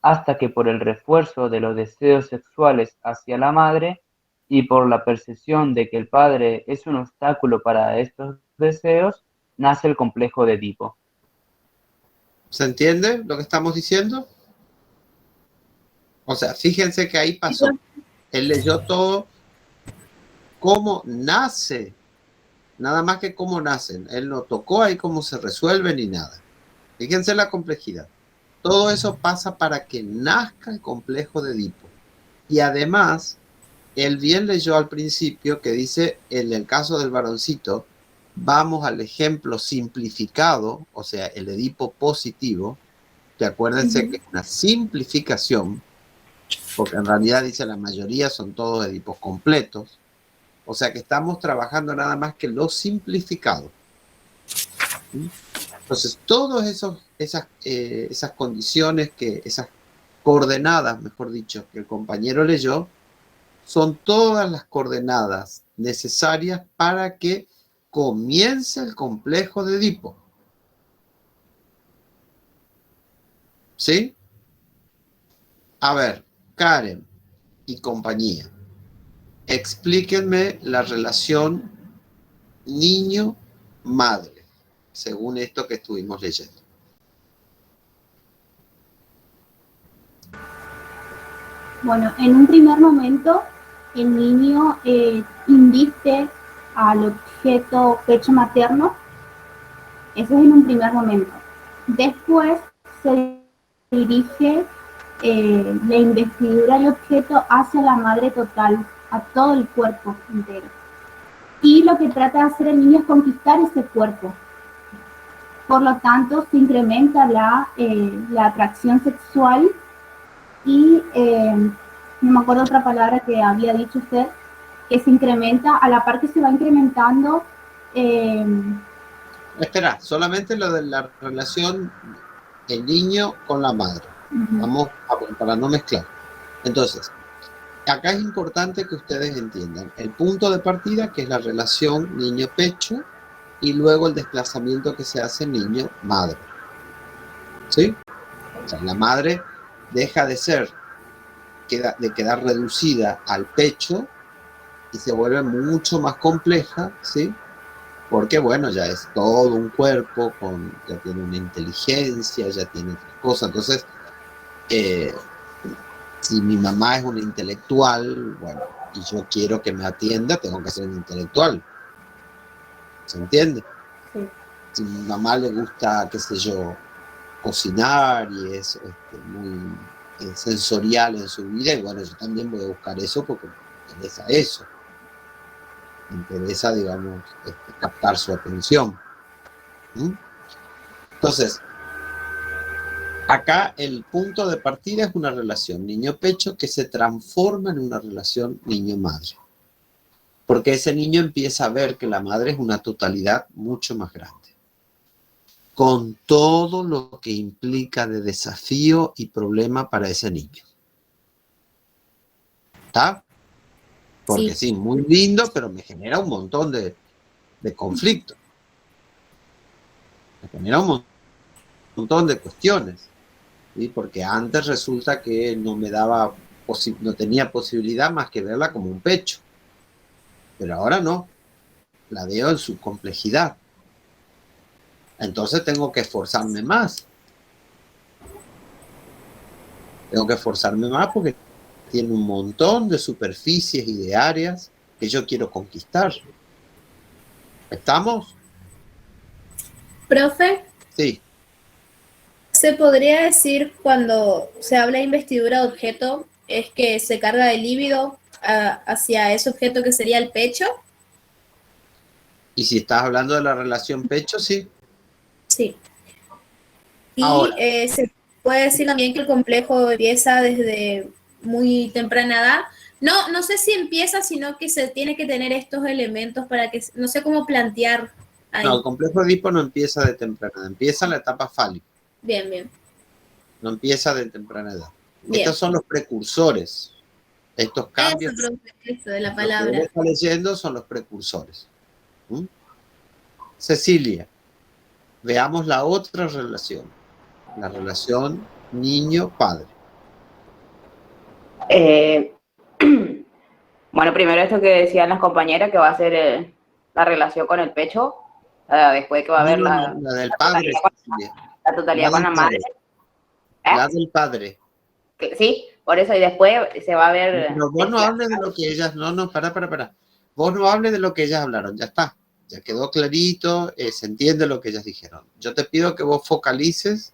hasta que por el refuerzo de los deseos sexuales hacia la madre y por la percepción de que el padre es un obstáculo para estos deseos, nace el complejo de Edipo. ¿Se entiende lo que estamos diciendo? O sea, fíjense que ahí pasó. Él leyó todo cómo nace, nada más que cómo nacen. Él no tocó ahí cómo se resuelve ni nada. Fíjense la complejidad. Todo eso pasa para que nazca el complejo de Edipo. Y además, él bien leyó al principio que dice, en el caso del varoncito, vamos al ejemplo simplificado, o sea, el Edipo positivo, que acuérdense que es una simplificación, porque en realidad dice la mayoría son todos Edipos completos, o sea que estamos trabajando nada más que lo simplificado. Entonces, todas esas condiciones, esas coordenadas, mejor dicho, que el compañero leyó, son todas las coordenadas necesarias para que comience el complejo de Edipo. ¿Sí? A ver, Karen y compañía, explíquenme la relación niño-madre, según esto que estuvimos leyendo. Bueno, en un primer momento, el niño inviste al objeto pecho materno. Eso es en un primer momento. Después se dirige la investidura del objeto hacia la madre total, a todo el cuerpo entero. Y lo que trata de hacer el niño es conquistar ese cuerpo. Por lo tanto, se incrementa la atracción sexual y, no me acuerdo otra palabra que había dicho usted, que se incrementa, a la par que se va incrementando. Espera, solamente lo de la relación el niño con la madre. Vamos para no mezclar. Entonces, acá es importante que ustedes entiendan el punto de partida, que es la relación niño-pecho, y luego el desplazamiento que se hace niño-madre. ¿Sí? O sea, la madre deja de quedar reducida al pecho y se vuelve mucho más compleja, ¿sí? Porque, bueno, ya es todo un cuerpo, ya tiene una inteligencia, ya tiene otras cosas. Entonces, si mi mamá es una intelectual, bueno, y yo quiero que me atienda, tengo que ser un intelectual. ¿Se entiende? Sí. Si a mi mamá le gusta, qué sé yo, cocinar y es muy sensorial en su vida, y bueno, yo también voy a buscar eso porque me interesa eso. Me interesa, digamos, captar su atención. Entonces, acá el punto de partida es una relación niño-pecho que se transforma en una relación niño-madre. Porque ese niño empieza a ver que la madre es una totalidad mucho más grande, con todo lo que implica de desafío y problema para ese niño. ¿Está? Porque sí, muy lindo, pero me genera un montón de conflictos. Me genera un montón de cuestiones. ¿Sí? Porque antes resulta que no tenía posibilidad más que verla como un pecho. Pero ahora no. La veo en su complejidad. Entonces tengo que esforzarme más. Tengo que esforzarme más porque tiene un montón de superficies y de áreas que yo quiero conquistar. ¿Estamos? Profe, Sí. ¿se podría decir cuando se habla de investidura de objeto es que se carga de líbido hacia ese objeto que sería el pecho? Y si estás hablando de la relación pecho, sí. Sí. Y Ahora, se puede decir también que el complejo empieza desde muy temprana edad. No sé si empieza, sino que se tiene que tener estos elementos para que, no sé cómo plantear ahí. no, el complejo de Edipo no empieza de temprana edad, empieza en la etapa fálica. Bien, bien. No empieza de temprana edad. Bien. Estos son los precursores. Estos cambios. Eso de la Lo palabra. que uno está leyendo son los precursores. Cecilia, veamos la otra relación. La relación niño-padre. Bueno, primero esto que decían las compañeras, que va a ser la relación con el pecho, después que va a haber la del padre, la totalidad con la madre. La del padre. Sí, por eso, y después se va a ver... Pero vos no hables de lo que ellas... No, para. Vos no hables de lo que ellas hablaron, ya está. Ya quedó clarito, se entiende lo que ellas dijeron. Yo te pido que vos focalices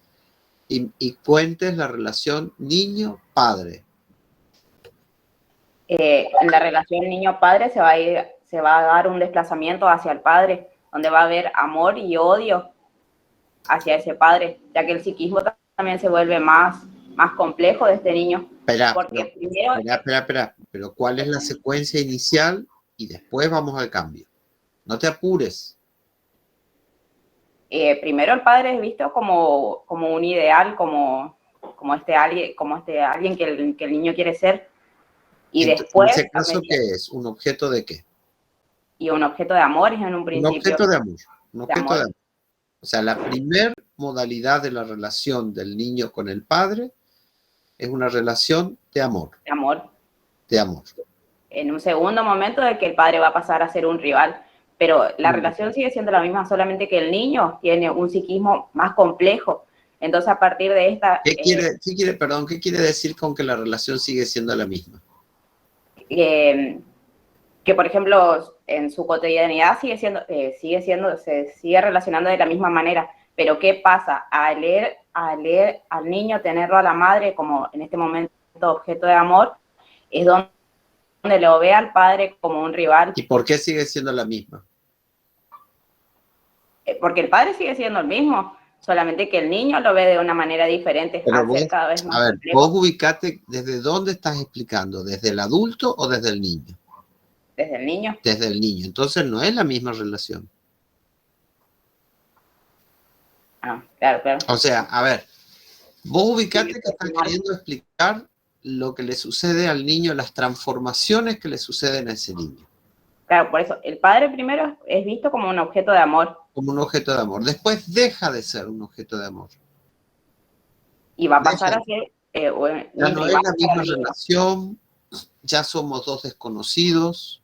y cuentes la relación niño-padre. En la relación niño-padre se va a dar un desplazamiento hacia el padre, donde va a haber amor y odio hacia ese padre, ya que el psiquismo también se vuelve más complejo de este niño. Espera. Pero ¿cuál es la secuencia inicial? Y después vamos al cambio. No te apures. Primero el padre es visto como un ideal, como este alguien que el niño quiere ser. Y entonces, después... ¿en ese caso qué es? ¿Un objeto de qué? Y un objeto de amor en un principio. Un objeto de amor. Un objeto de amor. O sea, la primer modalidad de la relación del niño con el padre es una relación de amor. De amor. De amor. En un segundo momento de que el padre va a pasar a ser un rival. Pero la relación sigue siendo la misma, solamente que el niño tiene un psiquismo más complejo. Entonces, a partir de esta... ¿Qué quiere decir con que la relación sigue siendo la misma? Que, por ejemplo, en su cotidianidad se sigue relacionando de la misma manera. Pero ¿qué pasa? Al leer al niño, tenerlo a la madre como en este momento objeto de amor, es donde lo ve al padre como un rival. ¿Y por qué sigue siendo la misma? porque el padre sigue siendo el mismo, solamente que el niño lo ve de una manera diferente, Pero al vos, ser cada vez más a ver, complejo. vos ubicate desde dónde estás explicando, ¿desde el adulto o desde el niño? Desde el niño. Desde el niño. Entonces no es la misma relación. Ah, claro, claro. O sea, a ver, vos ubicate que estás queriendo explicar lo que le sucede al niño, las transformaciones que le suceden a ese niño. Claro, por eso, el padre primero es visto como un objeto de amor. Como un objeto de amor. Después deja de ser un objeto de amor. Y va a pasar a ser Ya no es la misma relación, ya somos dos desconocidos,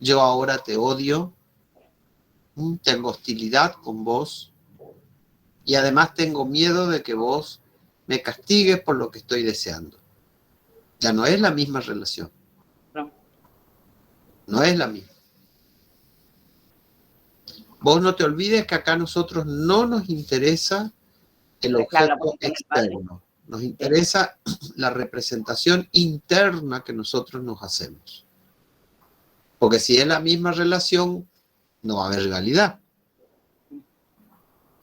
yo ahora te odio, tengo hostilidad con vos y además tengo miedo de que vos me castigues por lo que estoy deseando. Ya no es la misma relación. No es la misma. Vos no te olvides que acá a nosotros no nos interesa el objeto externo. Nos interesa la representación interna que nosotros nos hacemos. Porque si es la misma relación, no va a haber rivalidad.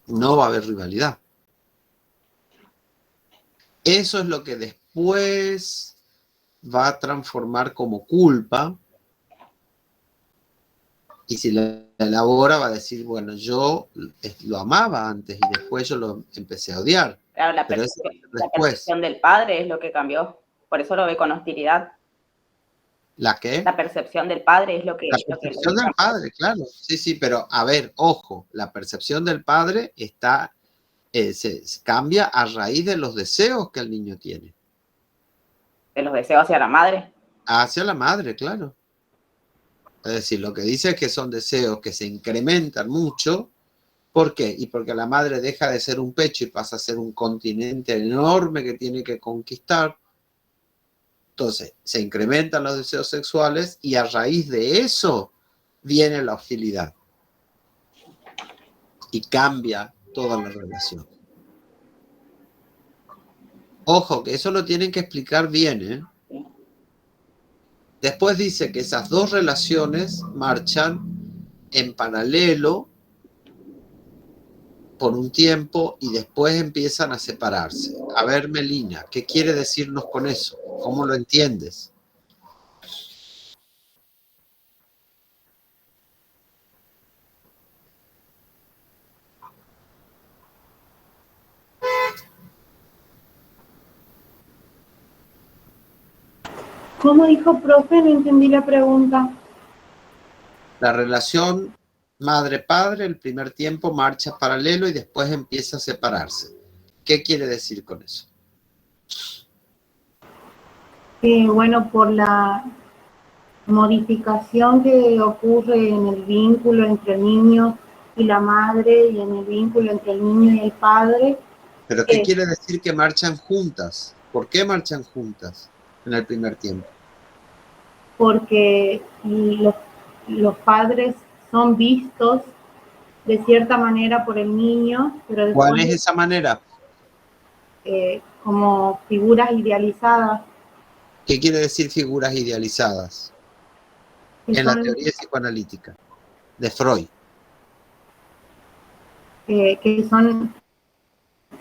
No va a haber rivalidad. Eso es lo que después va a transformar como culpa. Y si la elabora va a decir, bueno, yo lo amaba antes y después yo lo empecé a odiar. Claro, la percepción del padre es lo que cambió. Por eso lo ve con hostilidad. ¿La qué? La percepción del padre es lo que... La percepción del padre, claro. Sí, sí, pero a ver, ojo, la percepción del padre está, se cambia a raíz de los deseos que el niño tiene. De los deseos hacia la madre. Hacia la madre, claro. Es decir, lo que dice es que son deseos que se incrementan mucho. ¿Por qué? Y porque la madre deja de ser un pecho y pasa a ser un continente enorme que tiene que conquistar. Entonces, se incrementan los deseos sexuales y a raíz de eso viene la hostilidad. Y cambia toda la relación. Ojo, que eso lo tienen que explicar bien, ¿eh? Después dice que esas dos relaciones marchan en paralelo por un tiempo y después empiezan a separarse. A ver, Melina, ¿qué quiere decirnos con eso? ¿Cómo lo entiendes? ¿Cómo dijo, profe? No entendí la pregunta. La relación madre-padre, el primer tiempo marcha paralelo y después empieza a separarse. ¿Qué quiere decir con eso? Bueno, por la modificación que ocurre en el vínculo entre el niño y la madre y en el vínculo entre el niño y el padre. ¿Pero qué quiere decir que marchan juntas? ¿Por qué marchan juntas en el primer tiempo? Porque los padres son vistos de cierta manera por el niño, pero después, ¿cuál es esa manera? Como figuras idealizadas. ¿Qué quiere decir figuras idealizadas? En la teoría psicoanalítica de Freud. Que son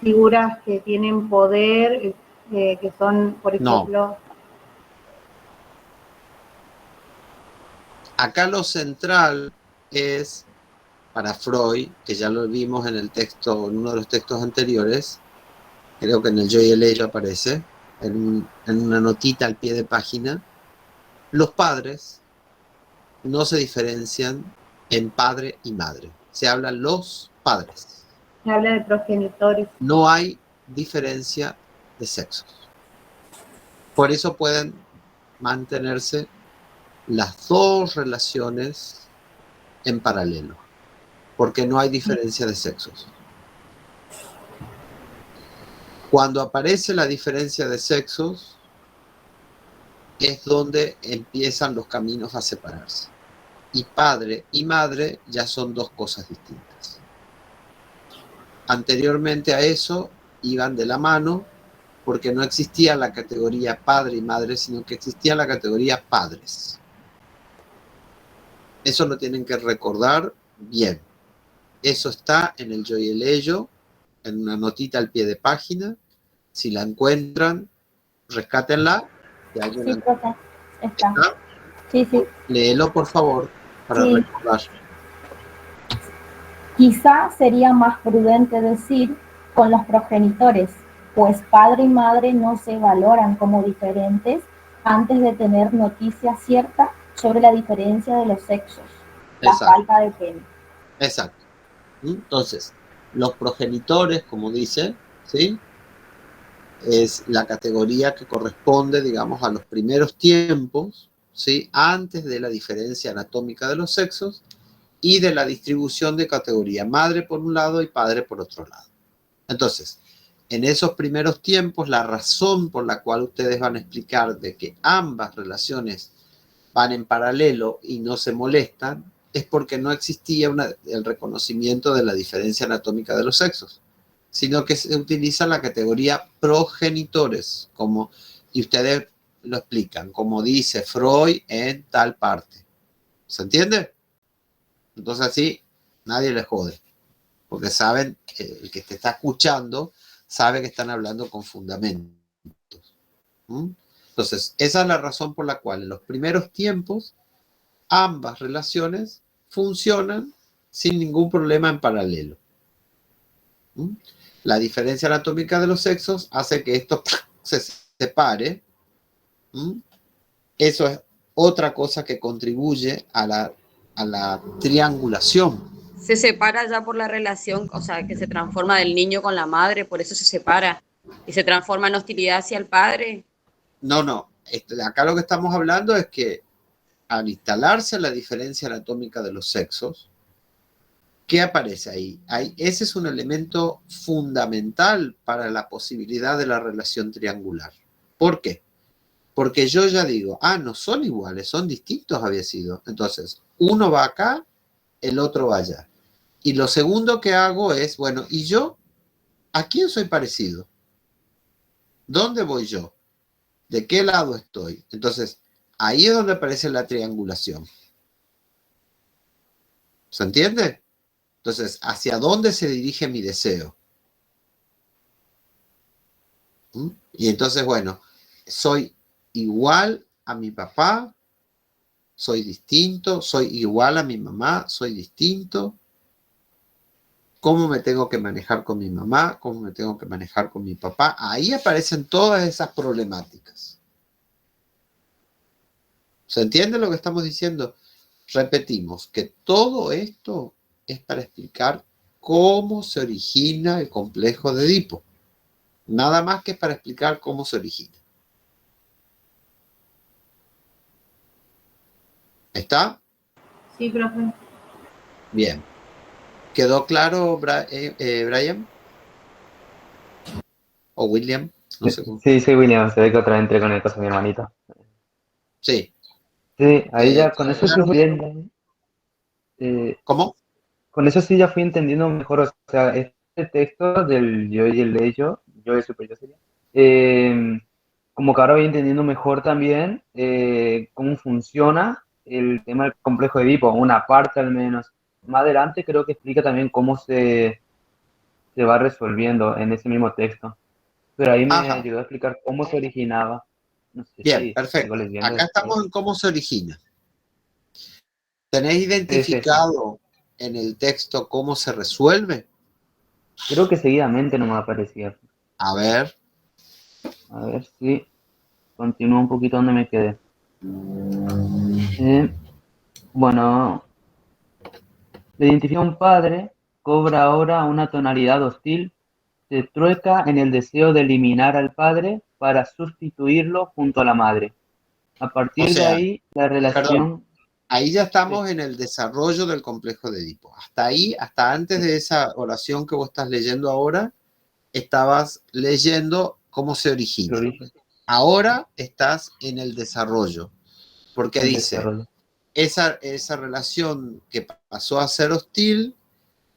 figuras que tienen poder, que son, por ejemplo... No. Acá lo central es, para Freud, que ya lo vimos en el texto, en uno de los textos anteriores, creo que en el Yo y el Ello aparece, en una notita al pie de página, los padres no se diferencian en padre y madre. Se habla los padres. Se habla de progenitores. No hay diferencia de sexos. Por eso pueden mantenerse las dos relaciones en paralelo, porque no hay diferencia de sexos. Cuando aparece la diferencia de sexos, es donde empiezan los caminos a separarse. Y padre y madre ya son dos cosas distintas. Anteriormente a eso iban de la mano porque no existía la categoría padre y madre, sino que existía la categoría padres. Eso lo tienen que recordar bien. Eso está en el Yo y el Ello, en una notita al pie de página. Si la encuentran, rescátenla. Si alguien Sí, la profe, está. encuentra, Sí, sí. léelo, por favor, para Sí. recordar. Quizá sería más prudente decir con los progenitores, pues padre y madre no se valoran como diferentes antes de tener noticia cierta sobre la diferencia de los sexos, la Exacto, falta de pene. exacto. Entonces, los progenitores, como dice, ¿sí? Es la categoría que corresponde, digamos, a los primeros tiempos, ¿sí? Antes de la diferencia anatómica de los sexos y de la distribución de categoría madre por un lado y padre por otro lado. Entonces, en esos primeros tiempos, la razón por la cual ustedes van a explicar de que ambas relaciones van en paralelo y no se molestan es porque no existía el reconocimiento de la diferencia anatómica de los sexos, sino que se utiliza la categoría progenitores, como, y ustedes lo explican, como dice Freud en tal parte. ¿Se entiende? Entonces así nadie les jode, porque saben, el que te está escuchando sabe que están hablando con fundamentos. Entonces, esa es la razón por la cual en los primeros tiempos ambas relaciones funcionan sin ningún problema en paralelo. La diferencia anatómica de los sexos hace que esto se separe. Eso es otra cosa que contribuye a la triangulación. Se separa ya por la relación, o sea, que se transforma del niño con la madre, por eso se separa. Y se transforma en hostilidad hacia el padre. No. Acá lo que estamos hablando es que al instalarse la diferencia anatómica de los sexos, ¿qué aparece ahí? Ese es un elemento fundamental para la posibilidad de la relación triangular. ¿Por qué? Porque yo ya digo, no son iguales, son distintos había sido. Entonces, uno va acá, el otro va allá. Y lo segundo que hago es, bueno, ¿y yo? ¿A quién soy parecido? ¿Dónde voy yo? ¿De qué lado estoy? Entonces, ahí es donde aparece la triangulación. ¿Se entiende? Entonces, ¿hacia dónde se dirige mi deseo? Y entonces, bueno, soy igual a mi papá, soy distinto, soy igual a mi mamá, soy distinto. ¿Cómo me tengo que manejar con mi mamá? ¿Cómo me tengo que manejar con mi papá? Ahí aparecen todas esas problemáticas. ¿Se entiende lo que estamos diciendo? Repetimos que todo esto es para explicar cómo se origina el complejo de Edipo. Nada más que para explicar cómo se origina. ¿Está? Sí, profe. Bien. ¿Quedó claro, Brian? ¿O William? No sé cómo. Sí, William, se ve que otra vez entré con el caso de mi hermanito. Sí. Sí, ahí ya con eso claro. ¿Cómo? Con eso sí ya fui entendiendo mejor, o sea, este texto del yo y el ello, yo y super yo sería, como que ahora voy entendiendo mejor también cómo funciona el tema del complejo de Edipo, una parte al menos. Más adelante creo que explica también cómo se va resolviendo en ese mismo texto. Pero ahí me ayudó a explicar cómo se originaba. No sé Bien, si perfecto. sigo leyendo. Acá estamos en cómo se origina. ¿Tenéis identificado en el texto cómo se resuelve? Creo que seguidamente no me aparecía. A ver si continúo un poquito donde me quedé. Bueno, le identifica un padre, cobra ahora una tonalidad hostil, se trueca en el deseo de eliminar al padre para sustituirlo junto a la madre. A partir de ahí, la relación... Perdón, ahí ya estamos en el desarrollo del complejo de Edipo. Hasta ahí, hasta antes de esa oración que vos estás leyendo ahora, estabas leyendo cómo se origina. Ahora estás en el desarrollo, porque dice, esa relación que pasó a ser hostil,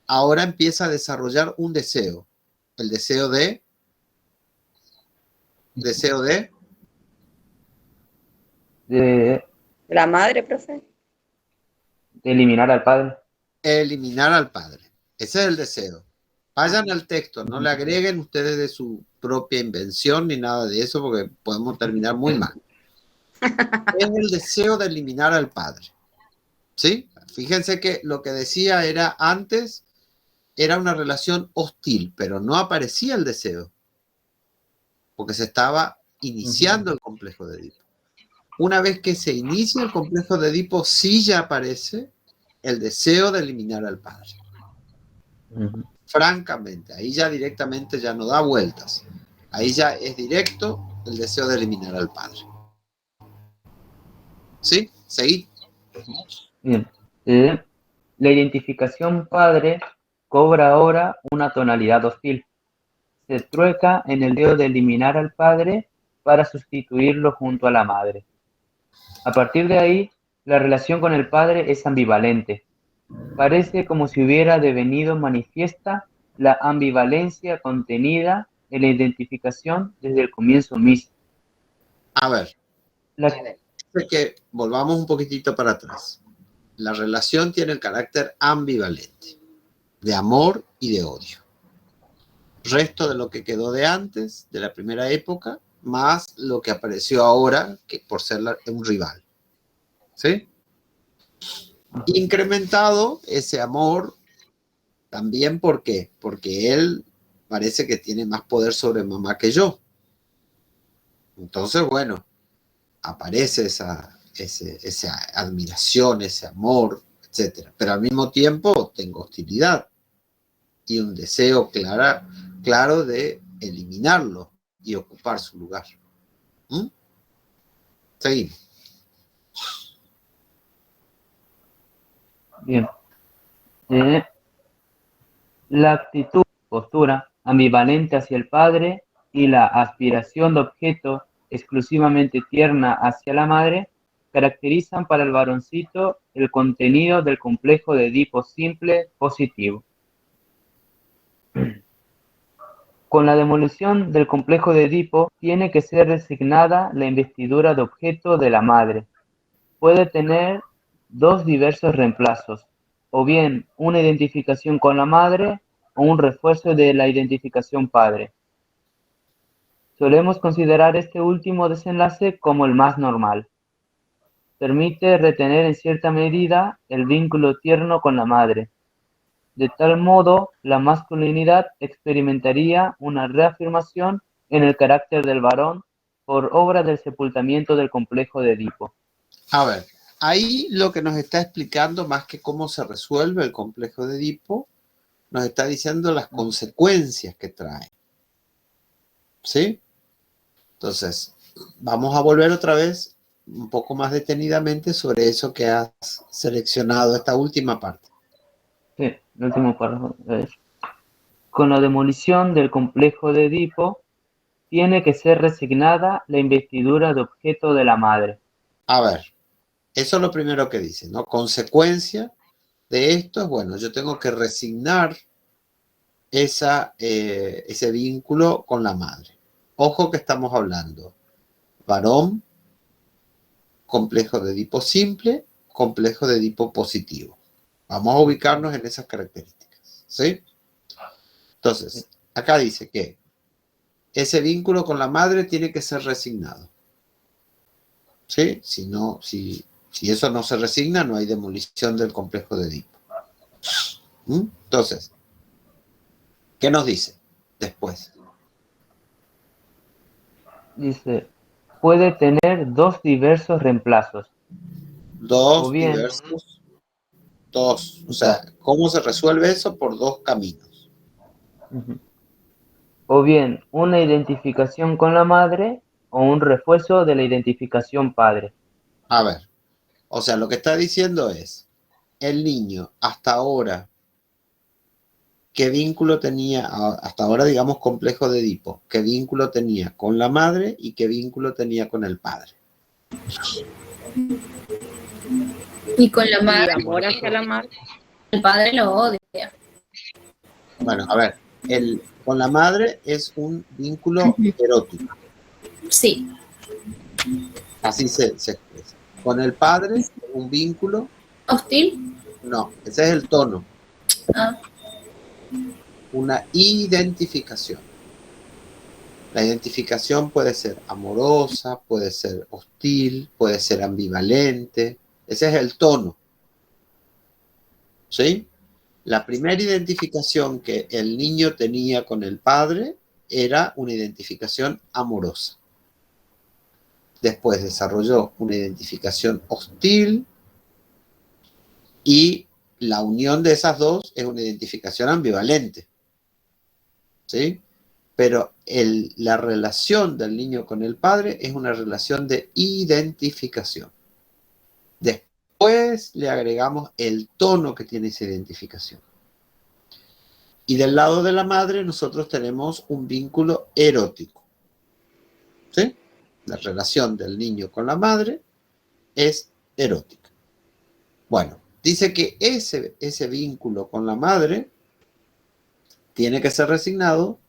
ahora empieza a desarrollar un deseo. El deseo de... De la madre, profe. De eliminar al padre. Eliminar al padre. Ese es el deseo. Vayan al texto, no le agreguen ustedes de su propia invención ni nada de eso, porque podemos terminar muy mal. Es el deseo de eliminar al padre. ¿Sí? Fíjense que lo que decía era antes, era una relación hostil, pero no aparecía el deseo, porque se estaba iniciando el complejo de Edipo. Una vez que se inicia el complejo de Edipo, sí ya aparece el deseo de eliminar al padre. Francamente, ahí ya directamente ya no da vueltas. Ahí ya es directo el deseo de eliminar al padre. ¿Sí? Seguid. Bien. La identificación padre cobra ahora una tonalidad hostil. Se trueca en el deseo de eliminar al padre para sustituirlo junto a la madre. A partir de ahí, la relación con el padre es ambivalente. Parece como si hubiera devenido manifiesta la ambivalencia contenida en la identificación desde el comienzo mismo. A ver, que volvamos un poquitito para atrás. La relación tiene el carácter ambivalente, de amor y de odio. Resto de lo que quedó de antes, de la primera época, más lo que apareció ahora, que por ser un rival. ¿Sí? Incrementado ese amor también, ¿por qué? Porque él parece que tiene más poder sobre mamá que yo. Entonces, bueno, aparece esa admiración, ese amor, etc. Pero al mismo tiempo tengo hostilidad y un deseo claro de eliminarlo y ocupar su lugar. Seguimos. Bien. La actitud, postura ambivalente hacia el padre y la aspiración de objeto exclusivamente tierna hacia la madre caracterizan para el varoncito el contenido del complejo de Edipo simple positivo. Con la demolición del complejo de Edipo tiene que ser resignada la investidura de objeto de la madre. Puede tener dos diversos reemplazos, o bien una identificación con la madre o un refuerzo de la identificación padre. Solemos considerar este último desenlace como el más normal. Permite retener en cierta medida el vínculo tierno con la madre. De tal modo, la masculinidad experimentaría una reafirmación en el carácter del varón por obra del sepultamiento del complejo de Edipo. A ver, ahí lo que nos está explicando, más que cómo se resuelve el complejo de Edipo, nos está diciendo las consecuencias que trae. ¿Sí? Entonces, vamos a volver otra vez un poco más detenidamente sobre eso que has seleccionado, esta última parte. Sí, el último párrafo. Con la demolición del complejo de Edipo, tiene que ser resignada la investidura de objeto de la madre. A ver, eso es lo primero que dice, ¿no? Consecuencia de esto es, bueno, yo tengo que resignar ese vínculo con la madre. Ojo que estamos hablando varón, complejo de Edipo simple, complejo de Edipo positivo. Vamos a ubicarnos en esas características, ¿sí? Entonces, acá dice que ese vínculo con la madre tiene que ser resignado. ¿Sí? Si eso no se resigna, no hay demolición del complejo de Edipo. Entonces, ¿qué nos dice después? Dice, puede tener dos diversos reemplazos. Dos diversos. Dos. O sea, ¿cómo se resuelve eso? Por dos caminos. O bien una identificación con la madre o un refuerzo de la identificación padre. A ver, o sea, lo que está diciendo es, el niño hasta ahora, ¿qué vínculo tenía? Hasta ahora, digamos, complejo de Edipo. ¿Qué vínculo tenía con la madre y qué vínculo tenía con el padre? Y con la madre. Y amor hacia la madre. El padre lo odia. Bueno, a ver, con la madre es un vínculo erótico. Sí. Así se expresa. Con el padre es un vínculo... ¿Hostil? No, ese es el tono. Ah. una identificación. La identificación puede ser amorosa, puede ser hostil, puede ser ambivalente. Ese es el tono. ¿Sí? La primera identificación que el niño tenía con el padre era una identificación amorosa. Después desarrolló una identificación hostil y la unión de esas dos es una identificación ambivalente. ¿Sí? Pero la relación del niño con el padre es una relación de identificación. Después le agregamos el tono que tiene esa identificación. Y del lado de la madre nosotros tenemos un vínculo erótico. ¿Sí? La relación del niño con la madre es erótica. Bueno, dice que ese vínculo con la madre tiene que ser resignado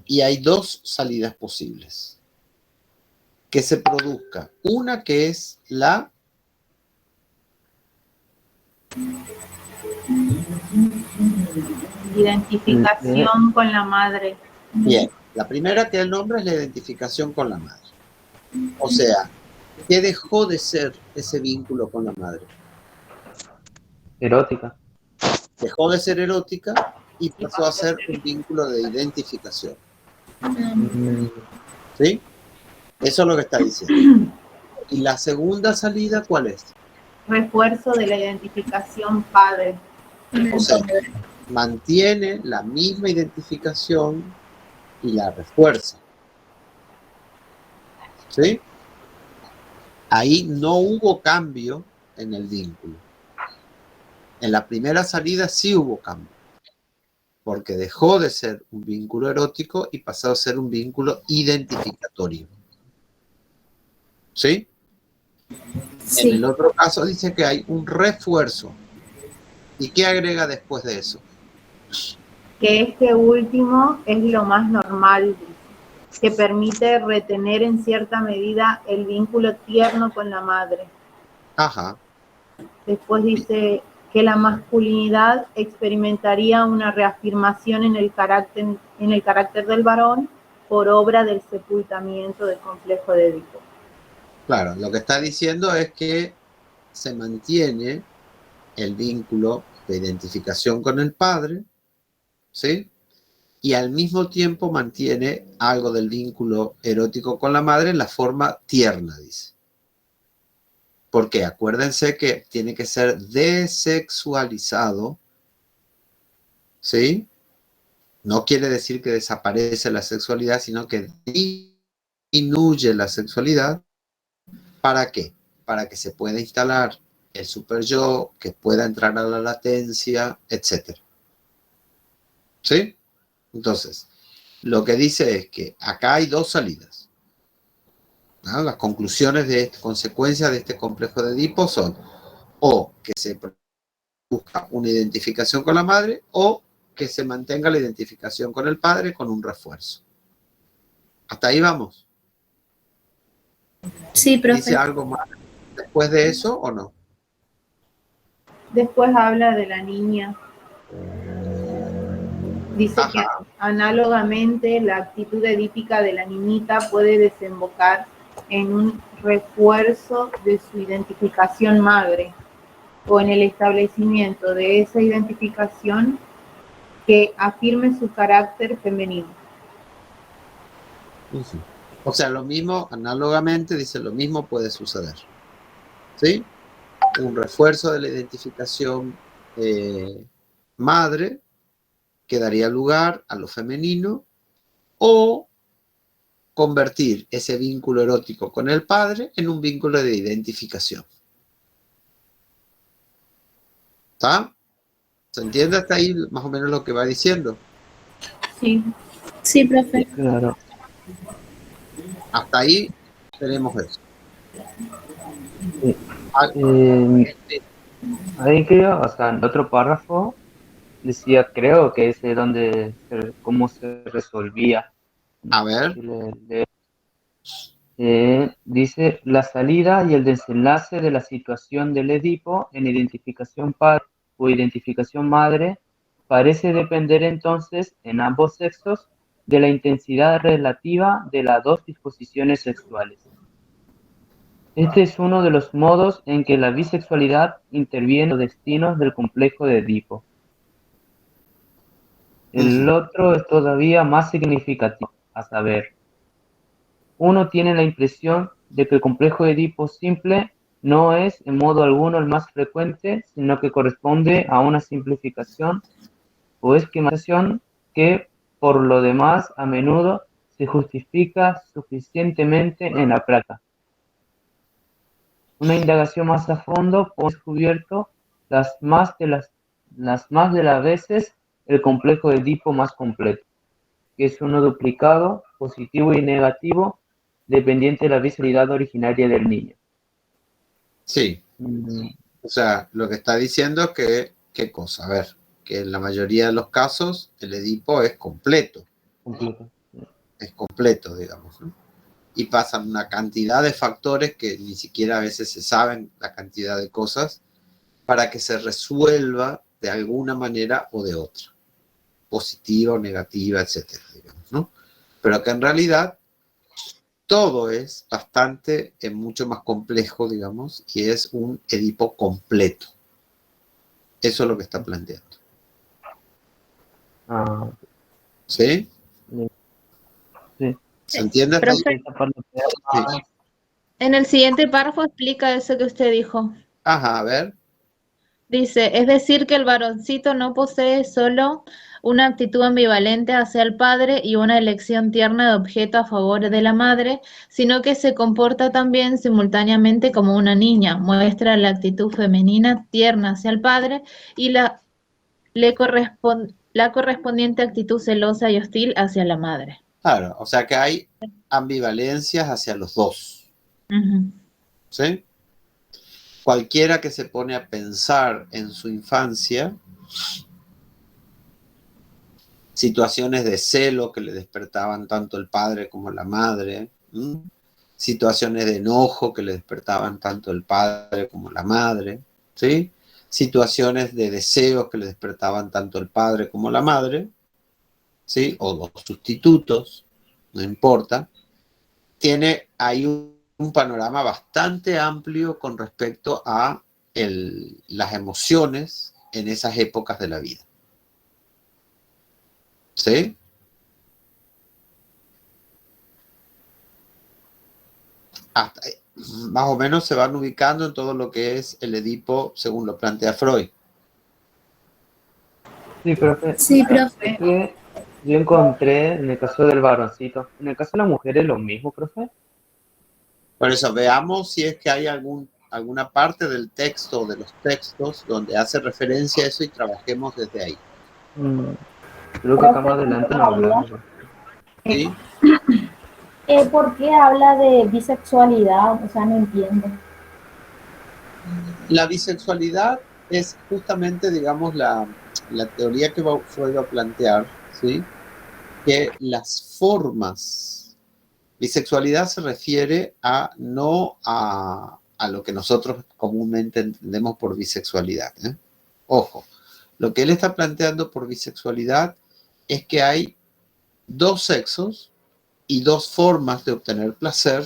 y hay dos salidas posibles. Que se produzca una que es la identificación con la madre. Bien, la primera que él nombra es la identificación con la madre. O sea, ¿qué dejó de ser ese vínculo con la madre? Erótica. Dejó de ser erótica y pasó a ser un vínculo de identificación. ¿Sí? Eso es lo que está diciendo. ¿Y la segunda salida cuál es? Refuerzo de la identificación padre. O sea, mantiene la misma identificación y la refuerza. ¿Sí? Ahí no hubo cambio en el vínculo. En la primera salida sí hubo cambio, porque dejó de ser un vínculo erótico y pasó a ser un vínculo identificatorio. ¿Sí? Sí. En el otro caso dice que hay un refuerzo. ¿Y qué agrega después de eso? Que este último es lo más normal, que permite retener en cierta medida el vínculo tierno con la madre. Ajá. Después dice que la masculinidad experimentaría una reafirmación en el carácter del varón por obra del sepultamiento del complejo de Edipo. Claro, lo que está diciendo es que se mantiene el vínculo de identificación con el padre, ¿sí? Y al mismo tiempo mantiene algo del vínculo erótico con la madre en la forma tierna, dice. Porque acuérdense que tiene que ser desexualizado, ¿sí? No quiere decir que desaparece la sexualidad, sino que disminuye la sexualidad. ¿Para qué? Para que se pueda instalar el super yo, que pueda entrar a la latencia, etc. ¿Sí? Entonces, lo que dice es que acá hay dos salidas. ¿No? Las conclusiones consecuencias de este complejo de Edipo son o que se busca una identificación con la madre o que se mantenga la identificación con el padre con un refuerzo. ¿Hasta ahí vamos? Sí, profe. ¿Dice algo más después de eso o no? Después habla de la niña. Dice que análogamente la actitud edípica de la niñita puede desembocar en un refuerzo de su identificación madre o en el establecimiento de esa identificación que afirme su carácter femenino. O sea, lo mismo, análogamente, dice, lo mismo puede suceder. ¿Sí? Un refuerzo de la identificación madre que daría lugar a lo femenino o convertir ese vínculo erótico con el padre en un vínculo de identificación. ¿Está? ¿Se entiende hasta ahí más o menos lo que va diciendo? Sí. Sí, profe. Claro. Hasta ahí tenemos eso. Ahí creo, o sea, en otro párrafo decía, creo que es de donde, cómo se resolvía. A ver. Dice, la salida y el desenlace de la situación del Edipo en identificación padre o identificación madre parece depender entonces en ambos sexos de la intensidad relativa de las dos disposiciones sexuales. Este es uno de los modos en que la bisexualidad interviene en los destinos del complejo de Edipo. El otro es todavía más significativo, a saber, uno tiene la impresión de que el complejo de Edipo simple no es en modo alguno el más frecuente, sino que corresponde a una simplificación o esquematización que, por lo demás, a menudo se justifica suficientemente en la práctica. Una indagación más a fondo pone descubierto las más de las veces el complejo de Edipo más completo, que es uno duplicado, positivo y negativo, dependiente de la visualidad originaria del niño. Sí. O sea, lo que está diciendo es que, ¿qué cosa? A ver, que en la mayoría de los casos el Edipo es completo. Es completo, digamos, ¿no? Y pasan una cantidad de factores que ni siquiera a veces se saben la cantidad de cosas para que se resuelva de alguna manera o de otra. Positiva o negativa, etcétera, digamos, ¿no? Pero que en realidad todo es bastante, mucho más complejo, digamos, y es un Edipo completo. Eso es lo que está planteando. ¿Sí? Sí. ¿Se entiende? Profe, en el siguiente párrafo explica eso que usted dijo. Ajá, a ver. Dice, es decir que el varoncito no posee solo una actitud ambivalente hacia el padre y una elección tierna de objeto a favor de la madre, sino que se comporta también simultáneamente como una niña, muestra la actitud femenina tierna hacia el padre y la correspondiente actitud celosa y hostil hacia la madre. Claro, o sea que hay ambivalencias hacia los dos. ¿Sí? Cualquiera que se pone a pensar en su infancia, situaciones de celo que le despertaban tanto el padre como la madre, situaciones de enojo que le despertaban tanto el padre como la madre, ¿sí? Situaciones de deseos que le despertaban tanto el padre como la madre, ¿sí? O los sustitutos, no importa. Tiene ahí un panorama bastante amplio con respecto a las emociones en esas épocas de la vida. ¿Sí? Hasta, más o menos se van ubicando en todo lo que es el Edipo según lo plantea Freud. Sí, profe. Sí, profe. Yo encontré en el caso del varoncito. ¿En el caso de la mujer es lo mismo, profe? Por eso, veamos si es que hay alguna parte del texto o de los textos donde hace referencia a eso y trabajemos desde ahí. Creo que acá más adelante nos hablamos. ¿Sí? ¿Por qué habla de bisexualidad? O sea, no entiendo. La bisexualidad es justamente, digamos, la teoría que Freud va a plantear, ¿sí? Que las formas, bisexualidad se refiere no a lo que nosotros comúnmente entendemos por bisexualidad, ¿eh? Ojo, lo que él está planteando por bisexualidad es que hay dos sexos y dos formas de obtener placer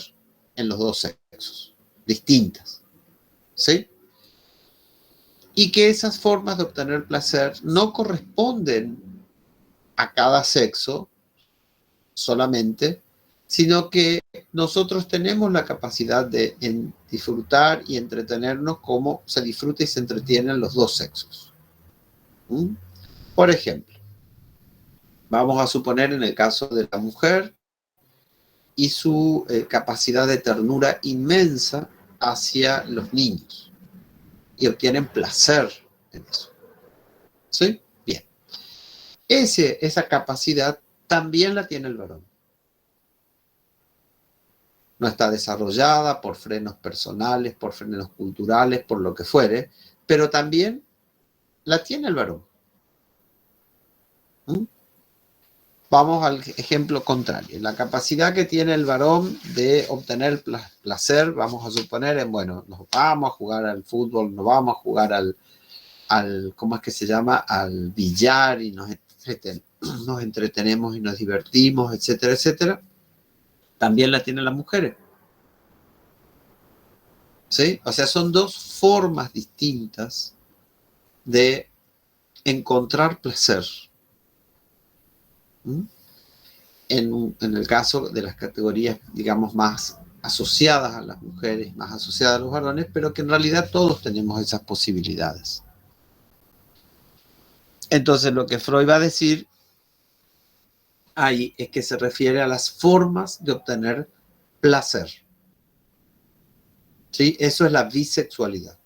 en los dos sexos, distintas, ¿sí? Y que esas formas de obtener placer no corresponden a cada sexo solamente, sino que nosotros tenemos la capacidad de disfrutar y entretenernos como se disfruta y se entretienen los dos sexos. Por ejemplo, vamos a suponer en el caso de la mujer y su capacidad de ternura inmensa hacia los niños y obtienen placer en eso. ¿Sí? Bien. Esa capacidad también la tiene el varón. No está desarrollada por frenos personales, por frenos culturales, por lo que fuere, pero también la tiene el varón. Vamos al ejemplo contrario. La capacidad que tiene el varón de obtener placer, vamos a suponer, bueno, nos vamos a jugar al fútbol, nos vamos a jugar ¿cómo es que se llama? Al billar y nos entretenemos y nos divertimos, etcétera, etcétera, también la tienen las mujeres. ¿Sí? O sea, son dos formas distintas de encontrar placer. ¿Mm? En el caso de las categorías, digamos, más asociadas a las mujeres, más asociadas a los varones, pero que en realidad todos tenemos esas posibilidades. Entonces, lo que Freud va a decir ahí es que se refiere a las formas de obtener placer. ¿Sí? Eso es la bisexualidad.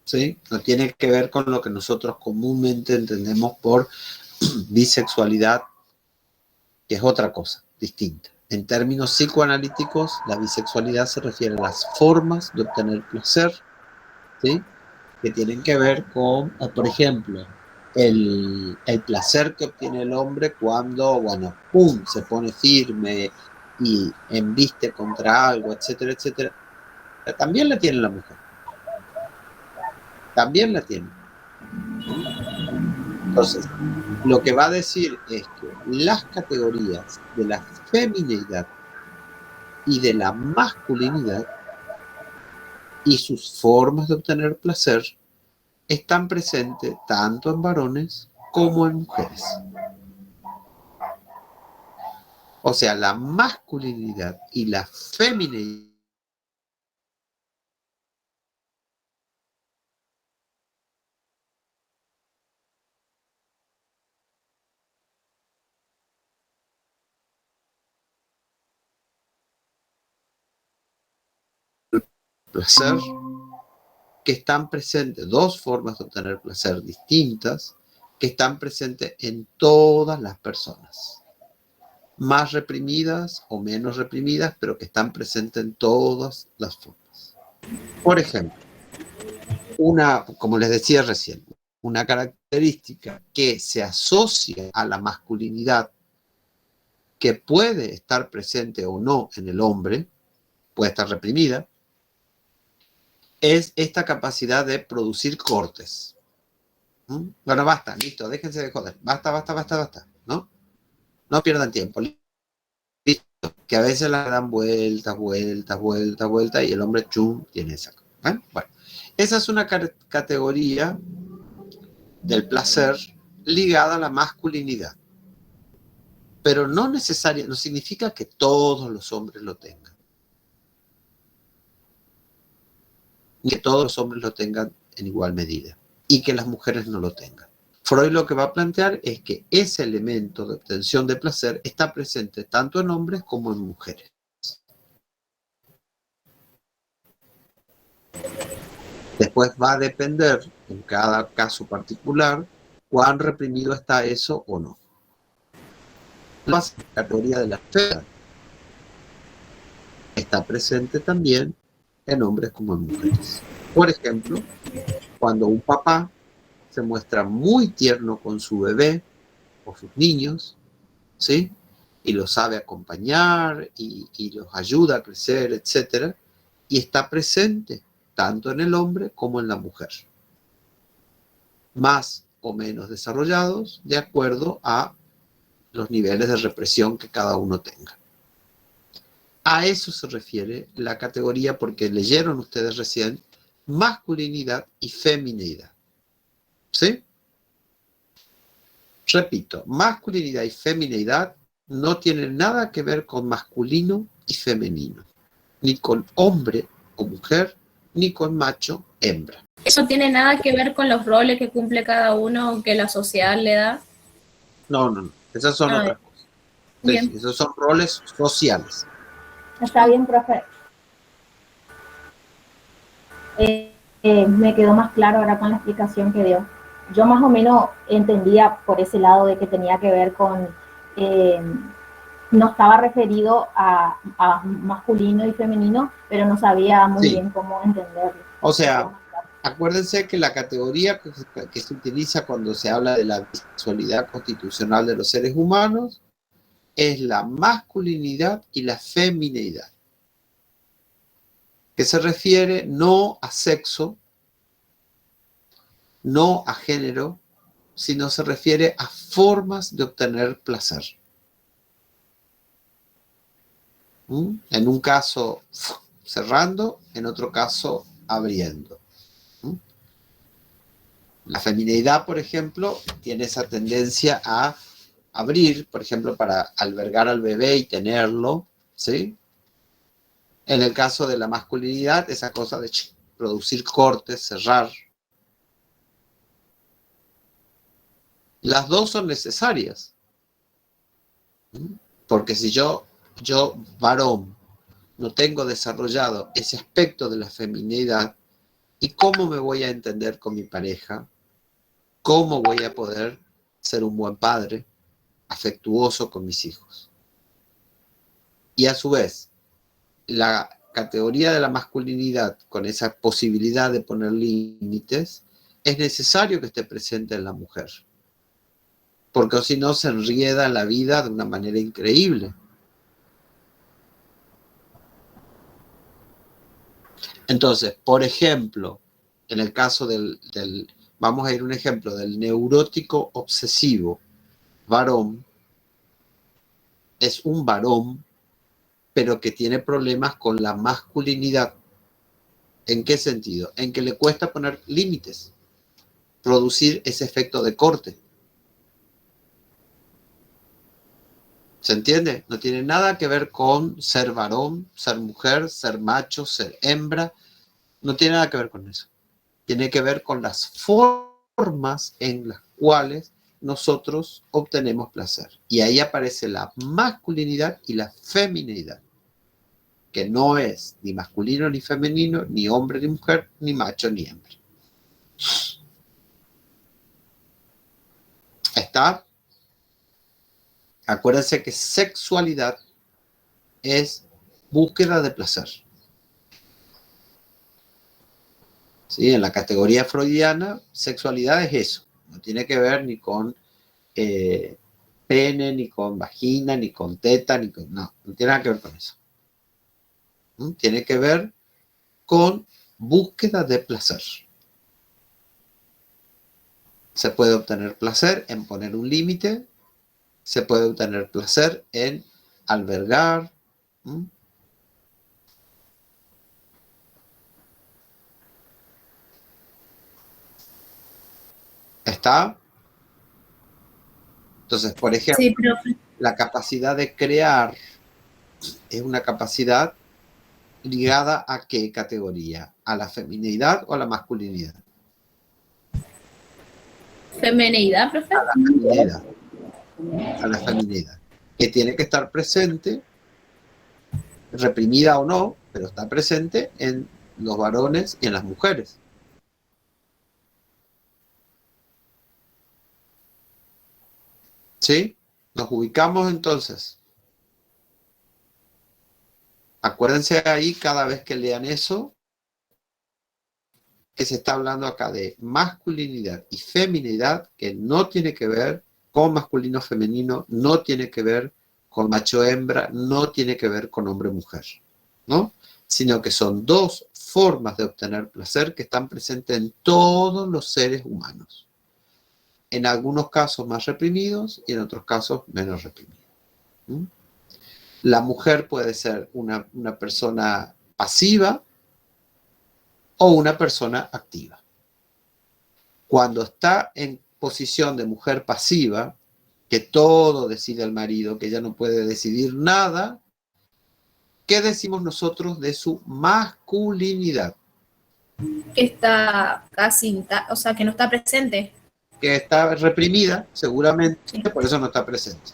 ¿Sí? No tiene que ver con lo que nosotros comúnmente entendemos por bisexualidad, que es otra cosa, distinta. En términos psicoanalíticos, la bisexualidad se refiere a las formas de obtener placer, ¿sí? Que tienen que ver con, por ejemplo, el placer que obtiene el hombre cuando, bueno, ¡pum!, se pone firme y embiste contra algo, etcétera, etcétera. También la tiene la mujer. También la tiene. Entonces, lo que va a decir es que las categorías de la femineidad y de la masculinidad y sus formas de obtener placer están presentes tanto en varones como en mujeres. O sea, la masculinidad y la femineidad placer, que están presentes, dos formas de obtener placer distintas, que están presentes en todas las personas, más reprimidas o menos reprimidas, pero que están presentes en todas las formas. Por ejemplo, como les decía recién, una característica que se asocia a la masculinidad, que puede estar presente o no en el hombre, puede estar reprimida, es esta capacidad de producir cortes. ¿Mm? Bueno, basta, listo, déjense de joder. Basta, ¿no? No pierdan tiempo. Listo. Que a veces la dan vueltas y el hombre, chum, tiene esa. ¿Eh? Bueno, esa es una categoría del placer ligada a la masculinidad. Pero no significa que todos los hombres lo tengan. Que todos los hombres lo tengan en igual medida y que las mujeres no lo tengan. Freud lo que va a plantear es que ese elemento de obtención de placer está presente tanto en hombres como en mujeres. Después va a depender, en cada caso particular, cuán reprimido está eso o no. La categoría de la fe está presente también en hombres como en mujeres. Por ejemplo, cuando un papá se muestra muy tierno con su bebé o sus niños, ¿sí? Y los sabe acompañar y los ayuda a crecer, etc. Y está presente tanto en el hombre como en la mujer. Más o menos desarrollados de acuerdo a los niveles de represión que cada uno tenga. A eso se refiere la categoría, porque leyeron ustedes recién masculinidad y femineidad. ¿Sí? Repito, masculinidad y femineidad no tienen nada que ver con masculino y femenino, ni con hombre o mujer, ni con macho, hembra. ¿Eso tiene nada que ver con los roles que cumple cada uno que la sociedad le da? No. Esas son otras cosas. Bien. Esos son roles sociales. Está bien, profe. Me quedó más claro ahora con la explicación que dio. Yo más o menos entendía por ese lado de que tenía que ver con, no estaba referido a masculino y femenino, pero no sabía muy bien cómo entenderlo. O sea, acuérdense que la categoría que se utiliza cuando se habla de la bisexualidad constitucional de los seres humanos es la masculinidad y la femineidad, que se refiere no a sexo, no a género, sino se refiere a formas de obtener placer. En un caso cerrando, en otro caso abriendo. La femineidad, por ejemplo, tiene esa tendencia a abrir, por ejemplo, para albergar al bebé y tenerlo, ¿sí? En el caso de la masculinidad, esa cosa de producir cortes, cerrar. Las dos son necesarias. Porque si yo varón, no tengo desarrollado ese aspecto de la feminidad, ¿y cómo me voy a entender con mi pareja? ¿Cómo voy a poder ser un buen padre, afectuoso con mis hijos? Y a su vez, la categoría de la masculinidad, con esa posibilidad de poner límites, es necesario que esté presente en la mujer. Porque si no, se enrieda en la vida de una manera increíble. Entonces, por ejemplo, en el caso vamos a ir a un ejemplo del neurótico obsesivo varón, es un varón, pero que tiene problemas con la masculinidad. ¿En qué sentido? En que le cuesta poner límites, producir ese efecto de corte. ¿Se entiende? No tiene nada que ver con ser varón, ser mujer, ser macho, ser hembra. No tiene nada que ver con eso. Tiene que ver con las formas en las cuales nosotros obtenemos placer. Y ahí aparece la masculinidad y la feminidad, que no es ni masculino ni femenino, ni hombre ni mujer, ni macho ni hembra. ¿Está? Acuérdense que sexualidad es búsqueda de placer. ¿Sí? En la categoría freudiana, sexualidad es eso. No tiene que ver ni con pene, ni con vagina, ni con teta, no tiene nada que ver con eso. Tiene que ver con búsqueda de placer. Se puede obtener placer en poner un límite, se puede obtener placer en albergar. ¿Está? Entonces, por ejemplo, Sí, profe. la capacidad de crear es una capacidad ligada a qué categoría, a la feminidad o a la masculinidad. Femenidad, profe. A la feminidad. A la feminidad. Que tiene que estar presente, reprimida o no, pero está presente en los varones y en las mujeres. ¿Sí? Nos ubicamos entonces. Acuérdense ahí cada vez que lean eso, que se está hablando acá de masculinidad y feminidad, que no tiene que ver con masculino femenino, no tiene que ver con macho hembra, no tiene que ver con hombre mujer, ¿no? Sino que son dos formas de obtener placer que están presentes en todos los seres humanos. En algunos casos más reprimidos y en otros casos menos reprimidos. La mujer puede ser una persona pasiva o una persona activa. Cuando está en posición de mujer pasiva, que todo decide el marido, que ella no puede decidir nada, ¿qué decimos nosotros de su masculinidad? Que está casi, o sea, que no está presente. Que está reprimida, seguramente, sí. Por eso no está presente.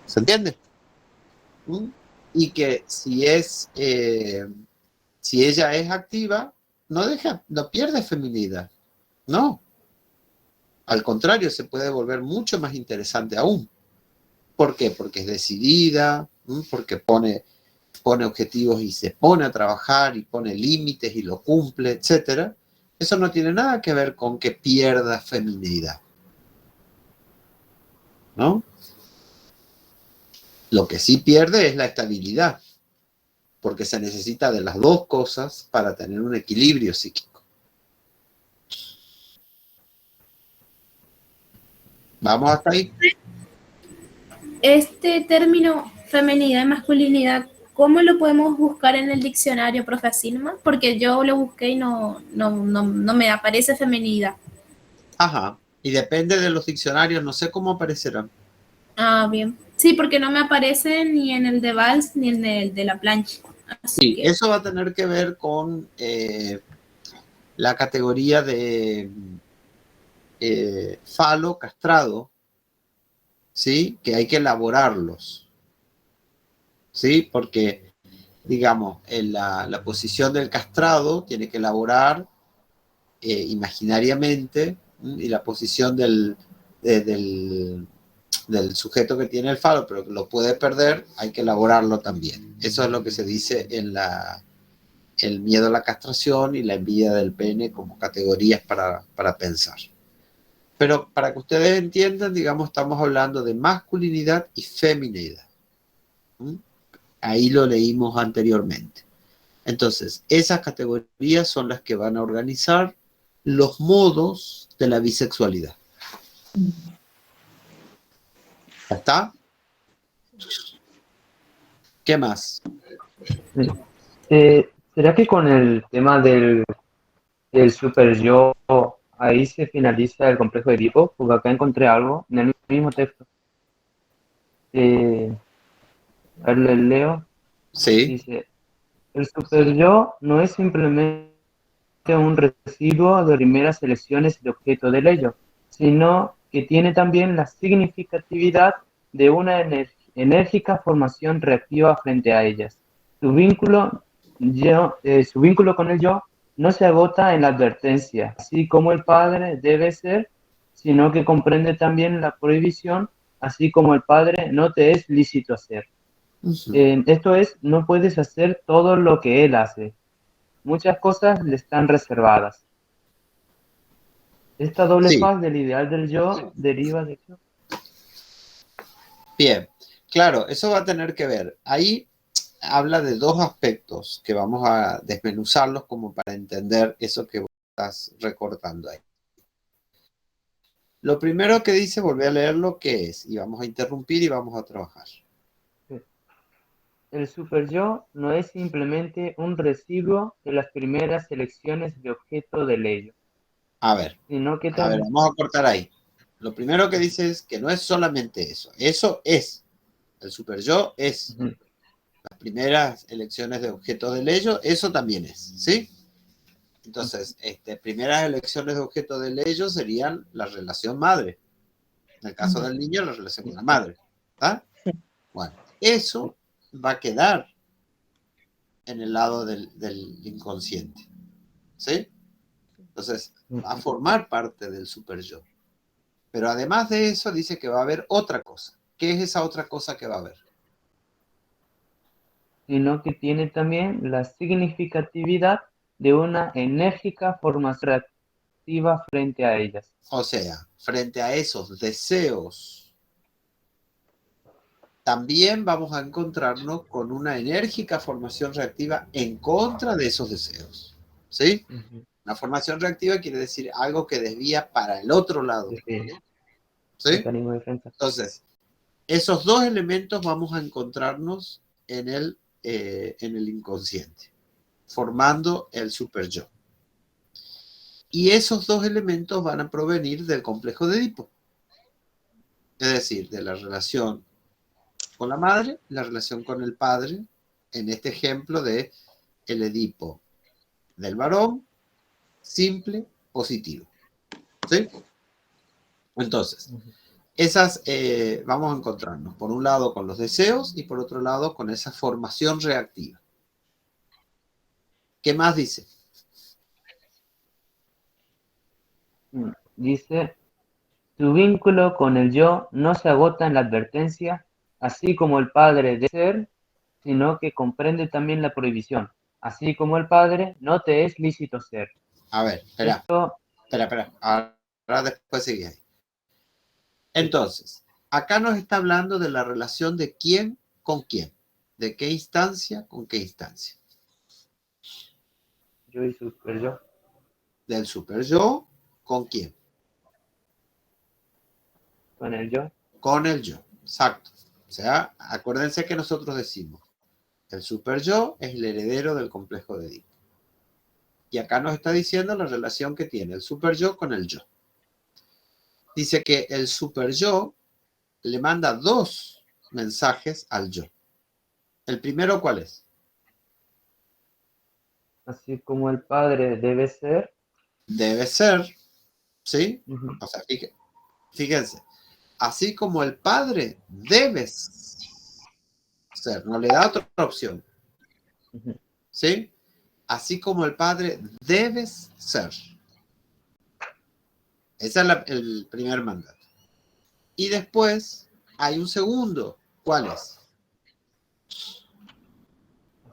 ¿Se entiende? Y que si ella es activa, no pierde feminidad. No. Al contrario, se puede volver mucho más interesante aún. ¿Por qué? Porque es decidida, porque pone objetivos y se pone a trabajar y pone límites y lo cumple, etcétera. Eso no tiene nada que ver con que pierda feminidad, ¿no? Lo que sí pierde es la estabilidad, porque se necesita de las dos cosas para tener un equilibrio psíquico. ¿Vamos hasta ahí? Este término femenidad y masculinidad, ¿cómo lo podemos buscar en el diccionario, profe Silma? Porque yo lo busqué y no me aparece femenidad. Ajá. Y depende de los diccionarios, no sé cómo aparecerán. Ah, bien. Sí, porque no me aparece ni en el de Valls ni en el de la plancha. Así Sí, que, eso va a tener que ver con la categoría de falo castrado, ¿sí? Que hay que elaborarlos, ¿sí? Porque, digamos, en la posición del castrado tiene que elaborar imaginariamente, y la posición del sujeto que tiene el falo, pero que lo puede perder, hay que elaborarlo también. Eso es lo que se dice en el miedo a la castración y la envidia del pene como categorías para pensar. Pero para que ustedes entiendan, digamos, estamos hablando de masculinidad y feminidad. ¿Mm? Ahí lo leímos anteriormente. Entonces, esas categorías son las que van a organizar los modos de la bisexualidad. ¿Ya está? ¿Qué más? ¿Será que con el tema del super yo, ahí se finaliza el complejo de Edipo? Porque acá encontré algo en el mismo texto. A ver, les leo. Sí. Dice, el super yo no es simplemente un residuo de primeras elecciones de objeto del ello, sino que tiene también la significatividad de una enérgica formación reactiva frente a ellas. Su vínculo con el yo no se agota en la advertencia, así como el padre debe ser, sino que comprende también la prohibición, así como el padre no te es lícito hacer. Esto es, no puedes hacer todo lo que él hace. Muchas cosas le están reservadas. Esta doble Sí, faz del ideal del yo deriva de eso. bien. Claro, eso va a tener que ver. Ahí habla de dos aspectos que vamos a desmenuzarlos como para entender eso que vos estás recortando ahí. Lo primero que dice, volví a leer lo que es, y vamos a interrumpir y vamos a trabajar. El superyo no es simplemente un residuo de las primeras selecciones de objeto del ello, A ver, sino que vamos a cortar ahí. Lo primero que dice es que no es solamente eso. Eso es. El superyo es. Las primeras elecciones de objeto del ello, eso también es, ¿sí? Entonces, primeras elecciones de objeto del ello serían la relación madre. En el caso del niño, la relación con la madre. ¿Está? Bueno, eso va a quedar en el lado del inconsciente. ¿Sí? Entonces, va a formar parte del super yo. Pero además de eso, dice que va a haber otra cosa. ¿Qué es esa otra cosa que va a haber? sino que tiene también la significatividad de una enérgica formación reactiva frente a ellas. O sea, frente a esos deseos, también vamos a encontrarnos con una enérgica formación reactiva en contra de esos deseos. ¿Sí? Una formación reactiva quiere decir algo que desvía para el otro lado. ¿Sí? Mecanismo de defensa. Entonces, esos dos elementos vamos a encontrarnos en el inconsciente, formando el super yo. Y esos dos elementos van a provenir del complejo de Edipo. Es decir, de la relación con la madre, la relación con el padre, en este ejemplo de el Edipo del varón, simple, positivo. ¿Sí? Entonces, esas vamos a encontrarnos, por un lado, con los deseos y por otro lado, con esa formación reactiva. ¿Qué más dice? Dice, su vínculo con el yo no se agota en la advertencia, así como el padre debe ser, sino que comprende también la prohibición, así como el padre no te es lícito ser. A ver, espera. Ahora después sigue ahí. Entonces, acá nos está hablando de la relación de quién con quién, de qué instancia con qué instancia. Yo y super yo. Del super yo con quién. Con el yo. Con el yo, exacto. O sea, acuérdense que nosotros decimos, el superyo es el heredero del complejo de Edipo. Y acá nos está diciendo la relación que tiene el superyo con el yo. Dice que el superyo le manda 2 mensajes al yo. ¿El primero cuál es? Así como el padre debe ser. Debe ser, ¿sí? Ujú. O sea, fíjense, así como el padre debes ser, no le da otra opción, Ujú. ¿sí? Así como el padre debes ser. Ese es el primer mandato. Y después hay un segundo. ¿Cuál es?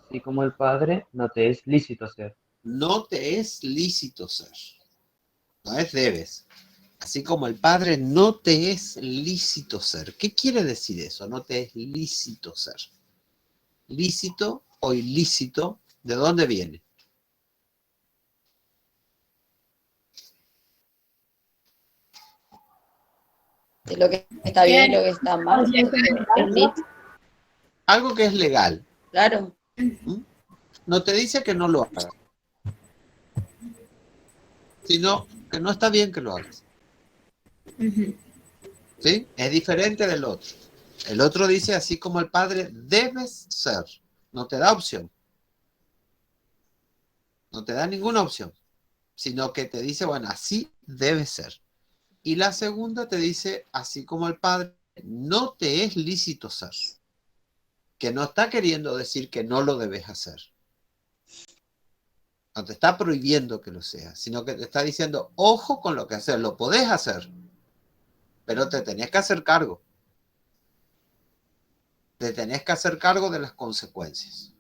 Así como el padre no te es lícito ser. No te es lícito ser. No es debes. Así como el padre no te es lícito ser. ¿Qué quiere decir eso? No te es lícito ser. Lícito o ilícito, ¿de dónde viene? De lo que está bien y lo que está mal. Algo que es legal. Claro. No te dice que no lo hagas, sino que no está bien que lo hagas. ¿Sí? Es diferente del otro. El otro dice, así como el padre debes ser. No te da opción. No te da ninguna opción. Sino que te dice, bueno, así debe ser. Y la segunda te dice, así como el padre no te es lícito ser. Que no está queriendo decir que no lo debes hacer. No te está prohibiendo que lo seas, sino que te está diciendo, ojo con lo que hacer. Lo podés hacer, pero te tenés que hacer cargo. Te tenés que hacer cargo de las consecuencias.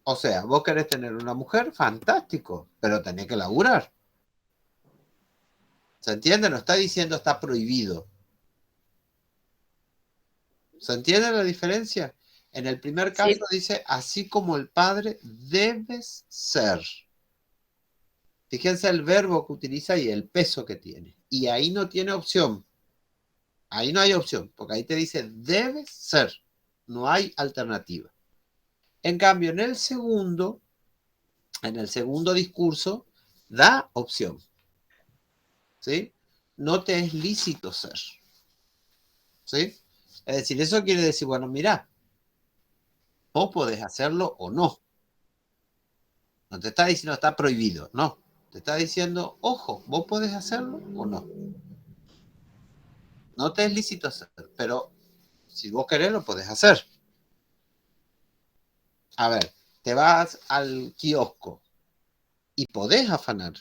O sea, vos querés tener una mujer, fantástico, pero tenés que laburar. ¿Se entiende? No está diciendo está prohibido. ¿Se entiende la diferencia? En el primer caso dice, así como el padre debes ser. Fíjense el verbo que utiliza y el peso que tiene. Y ahí no tiene opción. Ahí no hay opción, porque ahí te dice debes ser. No hay alternativa. En cambio, en el segundo discurso, da opción. ¿Sí? No te es lícito ser. ¿Sí? Es decir, eso quiere decir, bueno, mira, vos podés hacerlo o no. No te está diciendo está prohibido, no. Te está diciendo, ojo, vos podés hacerlo o no. No te es lícito hacer, pero si vos querés lo podés hacer. A ver, te vas al kiosco y podés afanar.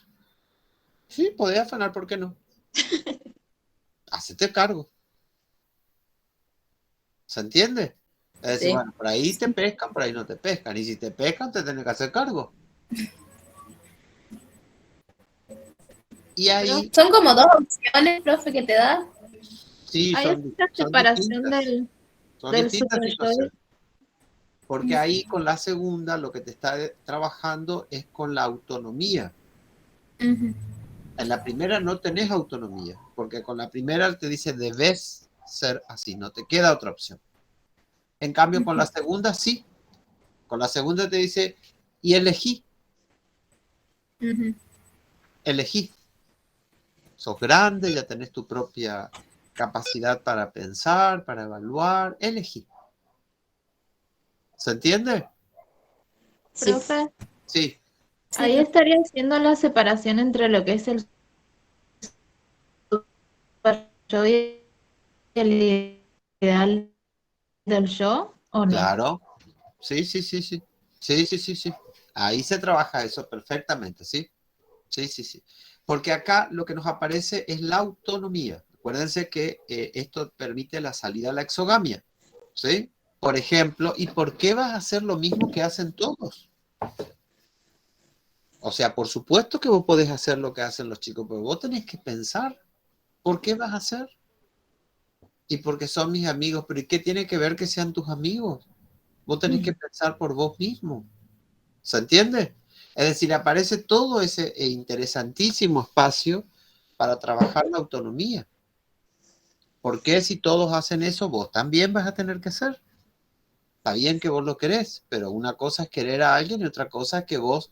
Sí, podés afanar, ¿por qué no? Hacete cargo. ¿Se entiende? Es decir, bueno, por ahí te pescan, por ahí no te pescan. Y si te pescan, te tenés que hacer cargo. Y ahí... Son como 2 opciones, profe, que te da. Sí, hay esta separación del distintas superyo. situaciones. Porque ahí con la segunda lo que te está trabajando es con la autonomía. En la primera no tenés autonomía, porque con la primera te dice debes ser así, no te queda otra opción. En cambio con la segunda sí. Con la segunda te dice y elegí. Elegí. Sos grande, ya tenés tu propia capacidad para pensar, para evaluar. Elegí. ¿Se entiende? Profe, Sí. ahí estaría haciendo la separación entre lo que es el superyo y el ideal del yo, ¿o no? Claro. Sí. Sí. Ahí se trabaja eso perfectamente, ¿sí? Sí. Porque acá lo que nos aparece es la autonomía. Acuérdense que esto permite la salida a la exogamia, ¿sí? Por ejemplo, ¿y por qué vas a hacer lo mismo que hacen todos? O sea, por supuesto que vos podés hacer lo que hacen los chicos, pero vos tenés que pensar, ¿por qué vas a hacer? Y porque son mis amigos, pero ¿y qué tiene que ver que sean tus amigos? Vos tenés que pensar por vos mismo. ¿Se entiende? Es decir, aparece todo ese interesantísimo espacio para trabajar la autonomía. ¿Por qué si todos hacen eso, vos también vas a tener que hacer? Está bien que vos lo querés, pero una cosa es querer a alguien y otra cosa es que vos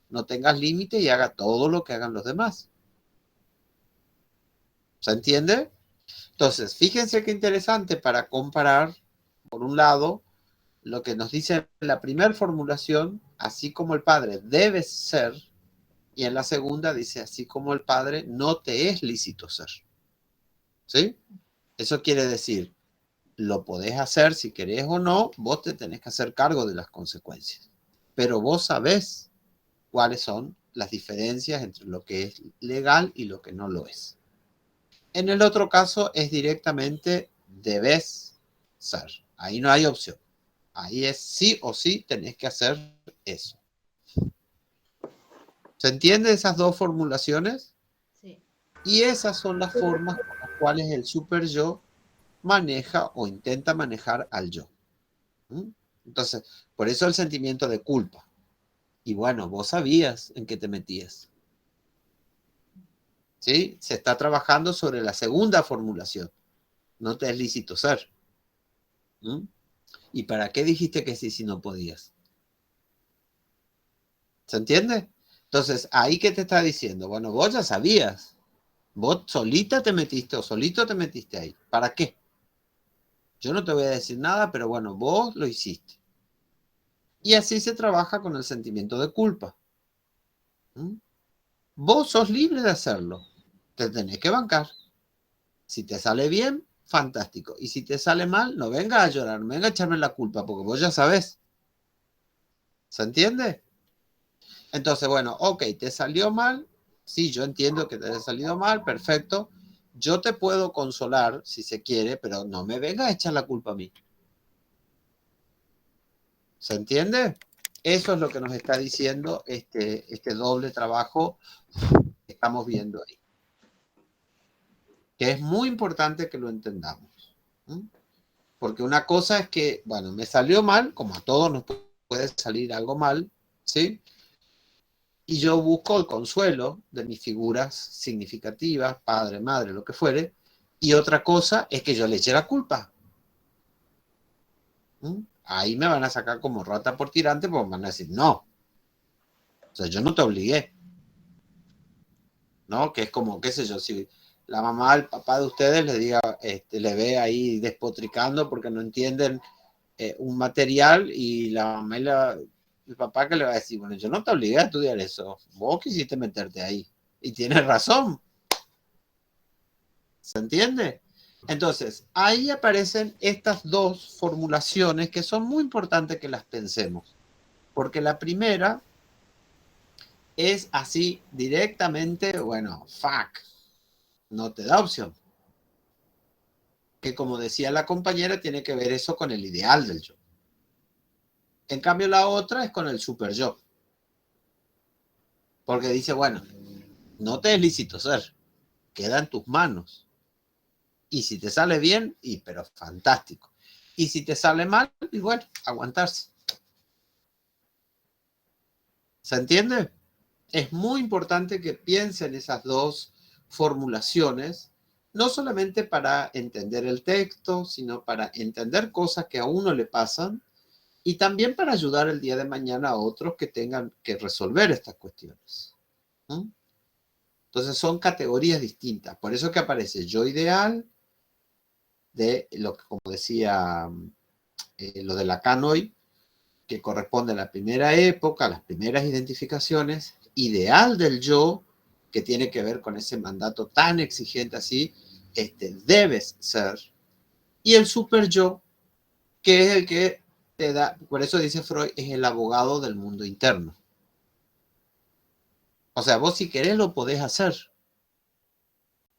no tengas límite y haga todo lo que hagan los demás. ¿Se entiende? Entonces, fíjense qué interesante para comparar, por un lado, lo que nos dice en la primera formulación, así como el padre debe ser, y en la segunda dice, así como el padre no te es lícito ser. ¿Sí? Eso quiere decir, lo podés hacer si querés o no, vos te tenés que hacer cargo de las consecuencias. Pero vos sabés cuáles son las diferencias entre lo que es legal y lo que no lo es. En el otro caso es directamente debes ser. Ahí no hay opción. Ahí es sí o sí tenés que hacer eso. ¿Se entiende esas dos formulaciones? Sí. Y esas son las formas con las cuales el super yo maneja o intenta manejar al yo. ¿Mm? Entonces, por eso el sentimiento de culpa. Y bueno, vos sabías en qué te metías. ¿Sí? Se está trabajando sobre la segunda formulación. No te es lícito ser. ¿Mm? ¿Y para qué dijiste que sí si no podías? ¿Se entiende? Entonces, ¿ahí qué te está diciendo? Bueno, vos ya sabías. Vos solita te metiste o solito te metiste ahí. ¿Para qué? Yo no te voy a decir nada, pero bueno, vos lo hiciste. Y así se trabaja con el sentimiento de culpa. ¿Mm? Vos sos libre de hacerlo. Te tenés que bancar. Si te sale bien, fantástico. Y si te sale mal, no venga a llorar, no venga a echarme la culpa, porque vos ya sabés. ¿Se entiende? Entonces, bueno, ok, te salió mal. Sí, yo entiendo que te haya salido mal, perfecto. Yo te puedo consolar si se quiere, pero no me venga a echar la culpa a mí. ¿Se entiende? Eso es lo que nos está diciendo este doble trabajo que estamos viendo ahí. Que es muy importante que lo entendamos. ¿Mm? Porque una cosa es que, bueno, me salió mal, como a todos nos puede salir algo mal, ¿sí? Y yo busco el consuelo de mis figuras significativas, padre, madre, lo que fuere. Y otra cosa es que yo le eche la culpa. ¿Mm? Ahí me van a sacar como rata por tirante porque me van a decir, no. O sea, yo no te obligué. ¿No? Que es como, qué sé yo, si la mamá, el papá de ustedes le diga, le ve ahí despotricando porque no entienden un material y la mamá y el papá que le va a decir, bueno, yo no te obligué a estudiar eso, vos quisiste meterte ahí. Y tienes razón. ¿Se entiende? Entonces, ahí aparecen estas dos formulaciones que son muy importantes que las pensemos. Porque la primera es así directamente, bueno, fuck, no te da opción. Que como decía la compañera, tiene que ver eso con el ideal del yo. En cambio, la otra es con el super yo. Porque dice, bueno, no te es lícito ser, queda en tus manos. Y si te sale bien, pero fantástico. Y si te sale mal, igual, aguantarse. ¿Se entiende? Es muy importante que piensen esas dos formulaciones, no solamente para entender el texto, sino para entender cosas que a uno le pasan y también para ayudar el día de mañana a otros que tengan que resolver estas cuestiones. ¿Mm? Entonces son categorías distintas. Por eso que aparece yo ideal, de lo que, como decía lo de Lacan hoy, que corresponde a la primera época, a las primeras identificaciones, ideal del yo, que tiene que ver con ese mandato tan exigente así, debes ser, y el super yo, que es el que te da, por eso dice Freud, es el abogado del mundo interno. O sea, vos si querés lo podés hacer.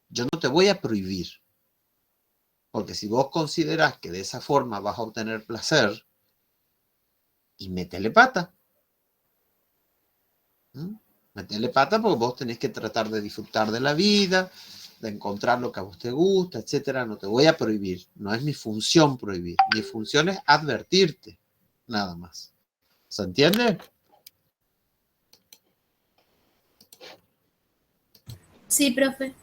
Yo no te voy a prohibir. Porque si vos considerás que de esa forma vas a obtener placer, y métele pata. ¿Mm? Métele pata porque vos tenés que tratar de disfrutar de la vida, de encontrar lo que a vos te gusta, etcétera. No te voy a prohibir. No es mi función prohibir. Mi función es advertirte. Nada más. ¿Se entiende? Sí, profe.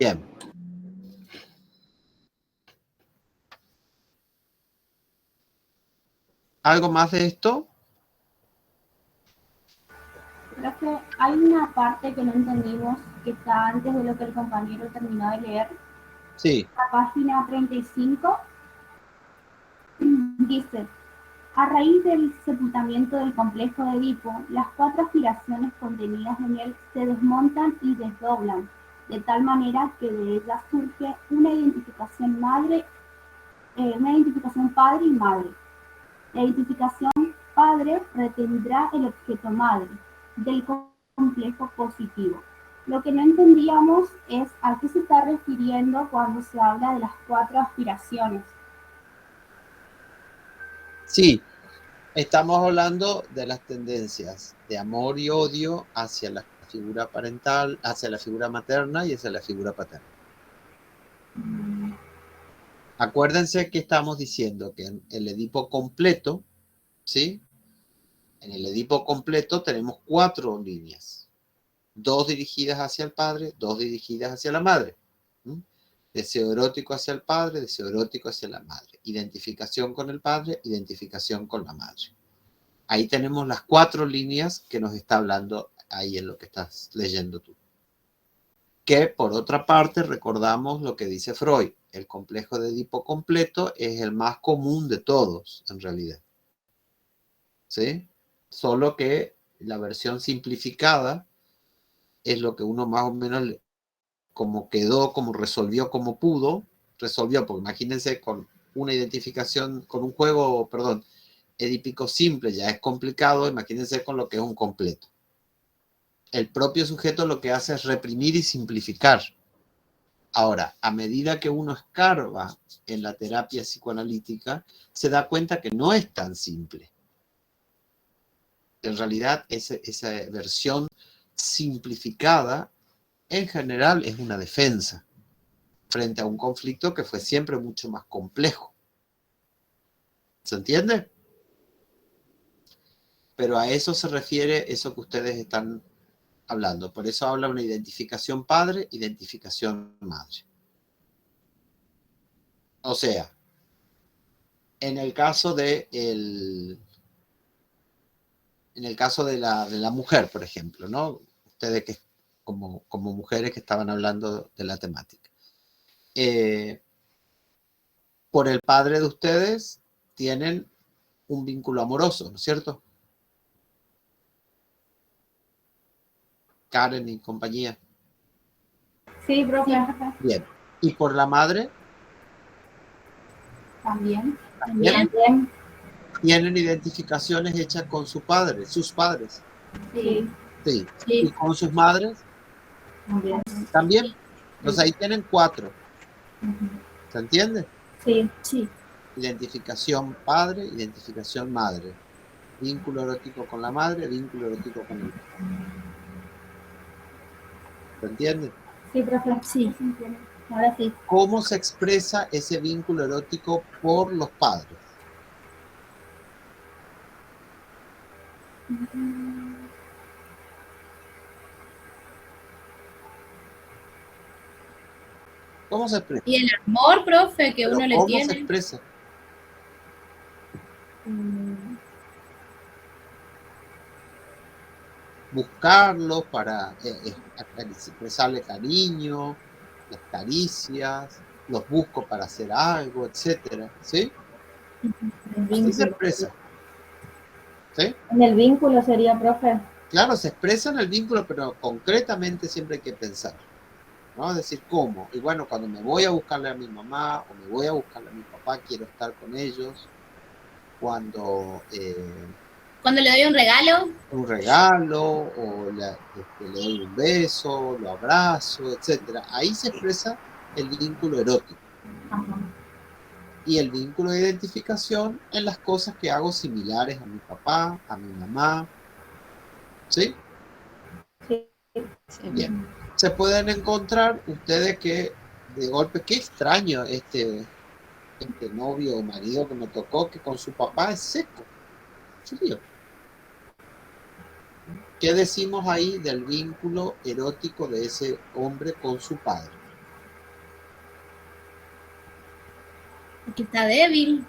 Bien. ¿Algo más de esto? Creo que hay una parte que no entendimos, que está antes de lo que el compañero terminó de leer. Sí. La página 35 dice: a raíz del sepultamiento del complejo de Edipo, las 4 aspiraciones contenidas en él se desmontan y desdoblan, de tal manera que de ellas surge una identificación padre y madre. La identificación padre retendrá el objeto madre del complejo positivo. Lo que no entendíamos es a qué se está refiriendo cuando se habla de las 4 aspiraciones. Sí, estamos hablando de las tendencias de amor y odio hacia la figura parental, hacia la figura materna y hacia la figura paterna. Acuérdense que estamos diciendo que en el Edipo completo, ¿sí? En el Edipo completo tenemos 4 líneas. 2 dirigidas hacia el padre, 2 dirigidas hacia la madre. Deseo erótico hacia el padre, deseo erótico hacia la madre. Identificación con el padre, identificación con la madre. Ahí tenemos las 4 líneas que nos está hablando ahí en lo que estás leyendo tú. Que por otra parte recordamos lo que dice Freud. El complejo de Edipo completo es el más común de todos, en realidad. ¿Sí? Solo que la versión simplificada es lo que uno más o menos como quedó, como resolvió, como pudo, resolvió, porque imagínense con una identificación, con un juego, perdón, edípico simple ya es complicado, imagínense con lo que es un completo. El propio sujeto lo que hace es reprimir y simplificar. Ahora, a medida que uno escarba en la terapia psicoanalítica, se da cuenta que no es tan simple. En realidad, esa versión simplificada, en general, es una defensa frente a un conflicto que fue siempre mucho más complejo. ¿Se entiende? Pero a eso se refiere eso que ustedes están hablando. Por eso habla una identificación padre, identificación madre. O sea, en el caso de la mujer, por ejemplo, ¿no? Ustedes que como mujeres que estaban hablando de la temática. Por el padre de ustedes tienen un vínculo amoroso, ¿no es cierto? Karen y compañía. Sí, profe. Bien. ¿Y por la madre? También. ¿Tienen identificaciones hechas con su padre, sus padres? Sí. Sí. ¿Y con sus madres? También. Entonces ahí tienen 4. ¿Se entiende? Sí. Sí. Identificación padre, identificación madre. Vínculo erótico con la madre, vínculo erótico con el padre. ¿Se entiende? Sí, profe. Sí. Ahora sí. ¿Cómo se expresa ese vínculo erótico por los padres? ¿Cómo se expresa? Y el amor, profe, que uno le tiene. ¿Cómo se expresa? Buscarlo para expresarle cariño, las caricias, los busco para hacer algo, etcétera, ¿sí? Así se expresa. ¿Sí? En el vínculo sería, profe. Claro, se expresa en el vínculo, pero concretamente siempre hay que pensar, ¿no? Es decir, ¿cómo? Y bueno, cuando me voy a buscarle a mi mamá o me voy a buscarle a mi papá, quiero estar con ellos. Cuando le doy un regalo. O le doy un beso, lo abrazo, etcétera. Ahí se expresa el vínculo erótico. Ajá. Y el vínculo de identificación en las cosas que hago similares a mi papá, a mi mamá. ¿Sí? Sí. Bien. Se pueden encontrar ustedes que de golpe, qué extraño este novio o marido que me tocó, que con su papá es seco. ¿Serio? ¿Qué decimos ahí del vínculo erótico de ese hombre con su padre? Porque está débil.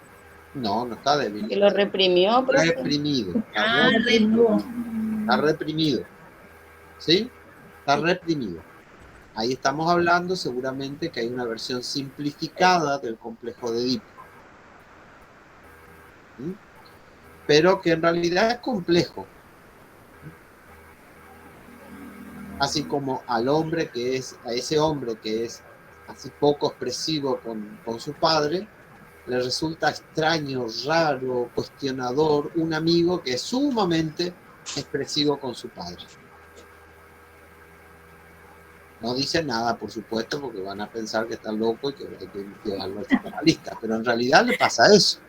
No, no está débil. Que lo reprimió, profe. Reprimido. Ah, Está reprimido. ¿Sí? Está reprimido. Ahí estamos hablando seguramente que hay una versión simplificada del complejo de Edipo. ¿Mm? Pero que en realidad es complejo. Así como al hombre a ese hombre que es así poco expresivo con su padre, le resulta extraño, raro, cuestionador, un amigo que es sumamente expresivo con su padre. No dice nada, por supuesto, porque van a pensar que está loco y que hay que llevarlo al psicoanalista, pero en realidad le pasa eso,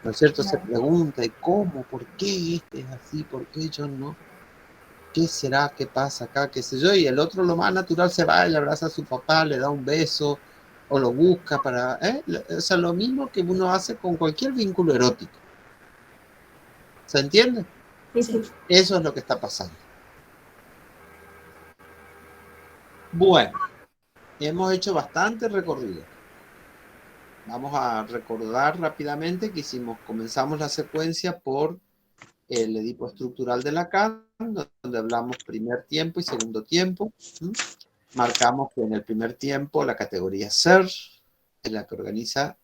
¿no es cierto? Se pregunta, ¿y cómo? ¿Por qué este es así? ¿Por qué yo no? ¿Qué será? ¿Qué pasa acá? ¿Qué sé yo? Y el otro, lo más natural, se va y le abraza a su papá, le da un beso o lo busca para... O sea, lo mismo que uno hace con cualquier vínculo erótico. ¿Se entiende? Sí. Eso es lo que está pasando. Bueno, hemos hecho bastante recorrido. Vamos a recordar rápidamente que comenzamos la secuencia por el Edipo estructural de Lacan, donde hablamos primer tiempo y segundo tiempo. Marcamos que en el primer tiempo la categoría ser es la que organiza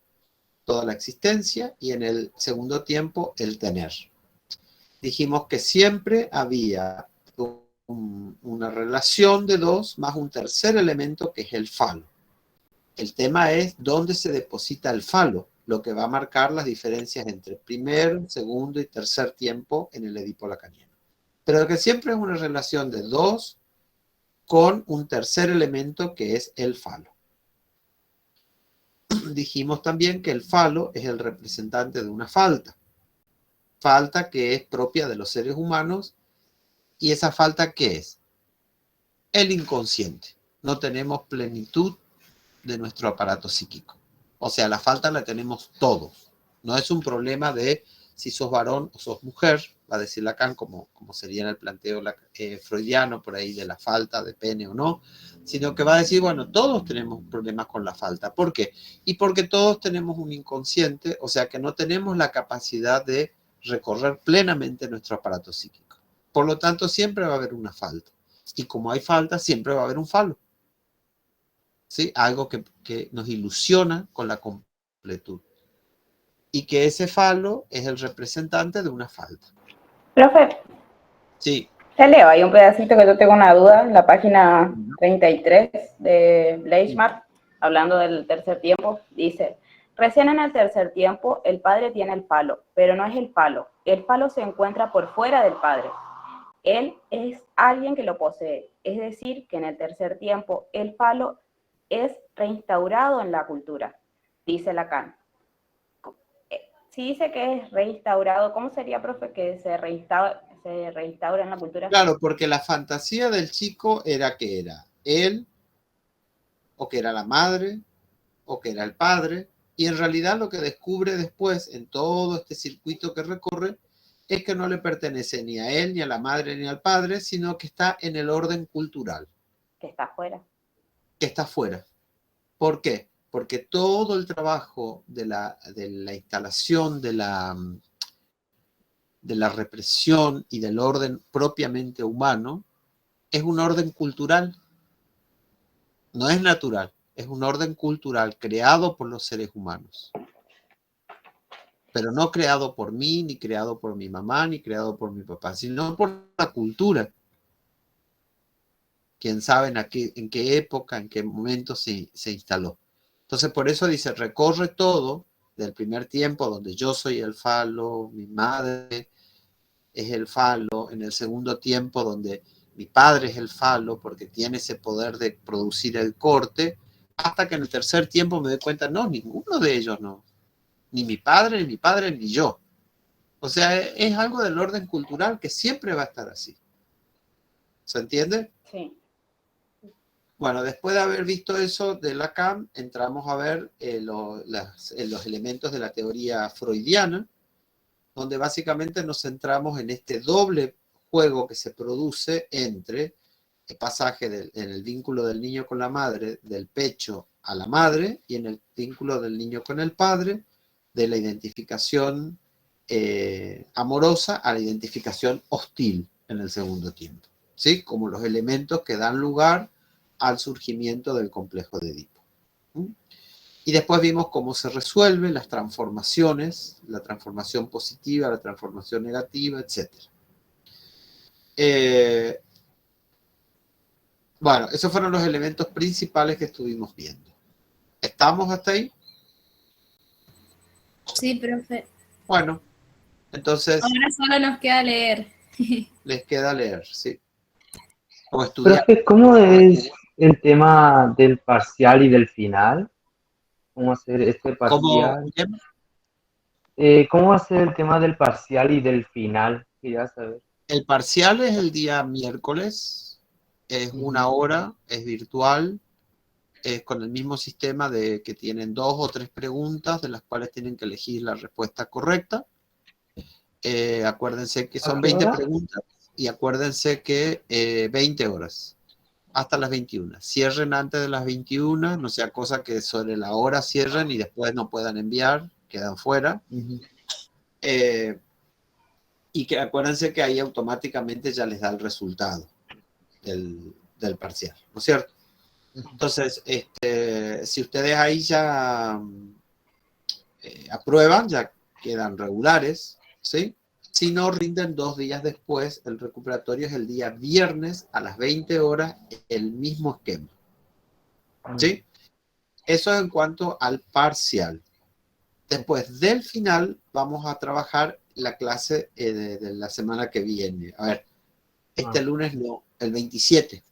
toda la existencia, y en el segundo tiempo el tener. Dijimos que siempre había una relación de dos más un tercer elemento que es el falo. El tema es dónde se deposita el falo, lo que va a marcar las diferencias entre primer, segundo y tercer tiempo en el Edipo lacaniano. Pero que siempre es una relación de dos con un tercer elemento que es el falo. Dijimos también que el falo es el representante de una falta que es propia de los seres humanos. ¿Y esa falta qué es? El inconsciente. No tenemos plenitud de nuestro aparato psíquico. O sea, la falta la tenemos todos. No es un problema de si sos varón o sos mujer, va a decir Lacan, como sería en el planteo freudiano por ahí de la falta de pene o no, sino que va a decir, bueno, todos tenemos problemas con la falta. ¿Por qué? Y porque todos tenemos un inconsciente, o sea que no tenemos la capacidad de recorrer plenamente nuestro aparato psíquico. Por lo tanto, siempre va a haber una falta. Y como hay falta, siempre va a haber un falo. ¿Sí? Algo que nos ilusiona con la completud. Y que ese falo es el representante de una falta. Profe. Sí. Te leo, hay un pedacito que yo tengo una duda en la página 33 de Leishman, hablando del tercer tiempo. Dice, recién en el tercer tiempo el padre tiene el falo, pero no es el falo. El falo se encuentra por fuera del padre. Él es alguien que lo posee. Es decir, que en el tercer tiempo el falo es reinstaurado en la cultura, dice Lacan. Si dice que es reinstaurado, ¿cómo sería, profe, que se reinstaura en la cultura? Claro, porque la fantasía del chico era que era él, o que era la madre, o que era el padre, y en realidad lo que descubre después en todo este circuito que recorre es que no le pertenece ni a él, ni a la madre, ni al padre, sino que está en el orden cultural. Que está afuera. Que está afuera. ¿Por qué? Porque todo el trabajo de la instalación de la represión y del orden propiamente humano es un orden cultural. No es natural, es un orden cultural creado por los seres humanos. Pero no creado por mí, ni creado por mi mamá, ni creado por mi papá, sino por la cultura. Quién sabe en qué época, en qué momento se instaló. Entonces, por eso dice, recorre todo del primer tiempo, donde yo soy el falo, mi madre es el falo, en el segundo tiempo, donde mi padre es el falo, porque tiene ese poder de producir el corte, hasta que en el tercer tiempo me doy cuenta, no, ninguno de ellos no. Ni mi padre, ni yo. O sea, es algo del orden cultural que siempre va a estar así. ¿Se entiende? Sí. Bueno, después de haber visto eso de Lacan, entramos a ver los elementos de la teoría freudiana, donde básicamente nos centramos en este doble juego que se produce entre el pasaje en el vínculo del niño con la madre, del pecho a la madre y en el vínculo del niño con el padre, de la identificación amorosa a la identificación hostil en el segundo tiempo, ¿sí? Como los elementos que dan lugar al surgimiento del complejo de Edipo. Y después vimos cómo se resuelven las transformaciones, la transformación positiva, la transformación negativa, etc. Bueno, esos fueron los elementos principales que estuvimos viendo. ¿Estamos hasta ahí? Sí, profe. Bueno, entonces... Ahora solo nos queda leer. Les queda leer, ¿sí? O estudiar. Profe, ¿cómo es el tema del parcial y del final? ¿Cómo hacer este parcial? ¿Cómo va a ser el tema del parcial y del final? Quería saber. El parcial es el día miércoles, es 1 hora, es virtual, es con el mismo sistema de que tienen 2 o 3 preguntas de las cuales tienen que elegir la respuesta correcta. Acuérdense que son 20 preguntas y acuérdense que 20 horas, hasta las 21. Cierren antes de las 21, no sea cosa que sobre la hora cierren y después no puedan enviar, quedan fuera. Y que acuérdense que ahí automáticamente ya les da el resultado del parcial, ¿no es cierto? Entonces, si ustedes ahí ya aprueban, ya quedan regulares, ¿sí? Si no, rinden 2 días después, el recuperatorio es el día viernes a las 20 horas, el mismo esquema, ¿sí? Eso es en cuanto al parcial. Después del final vamos a trabajar la clase de la semana que viene. A ver, este lunes no, el 27.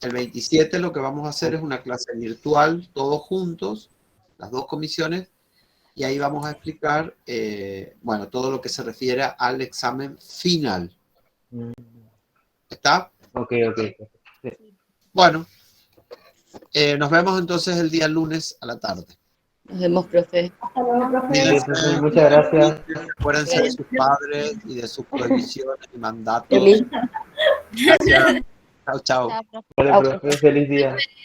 El 27 lo que vamos a hacer es una clase virtual, todos juntos, las 2 comisiones, y ahí vamos a explicar, bueno, todo lo que se refiere al examen final. ¿Está? Ok. Sí. Bueno, nos vemos entonces el día lunes a la tarde. Nos vemos, profe. Hasta luego, profe. Cuídense, Muchas gracias. acuérdense de sus padres y de sus prohibiciones y mandatos. Gracias. Chao, chao. Vale, profe, feliz día.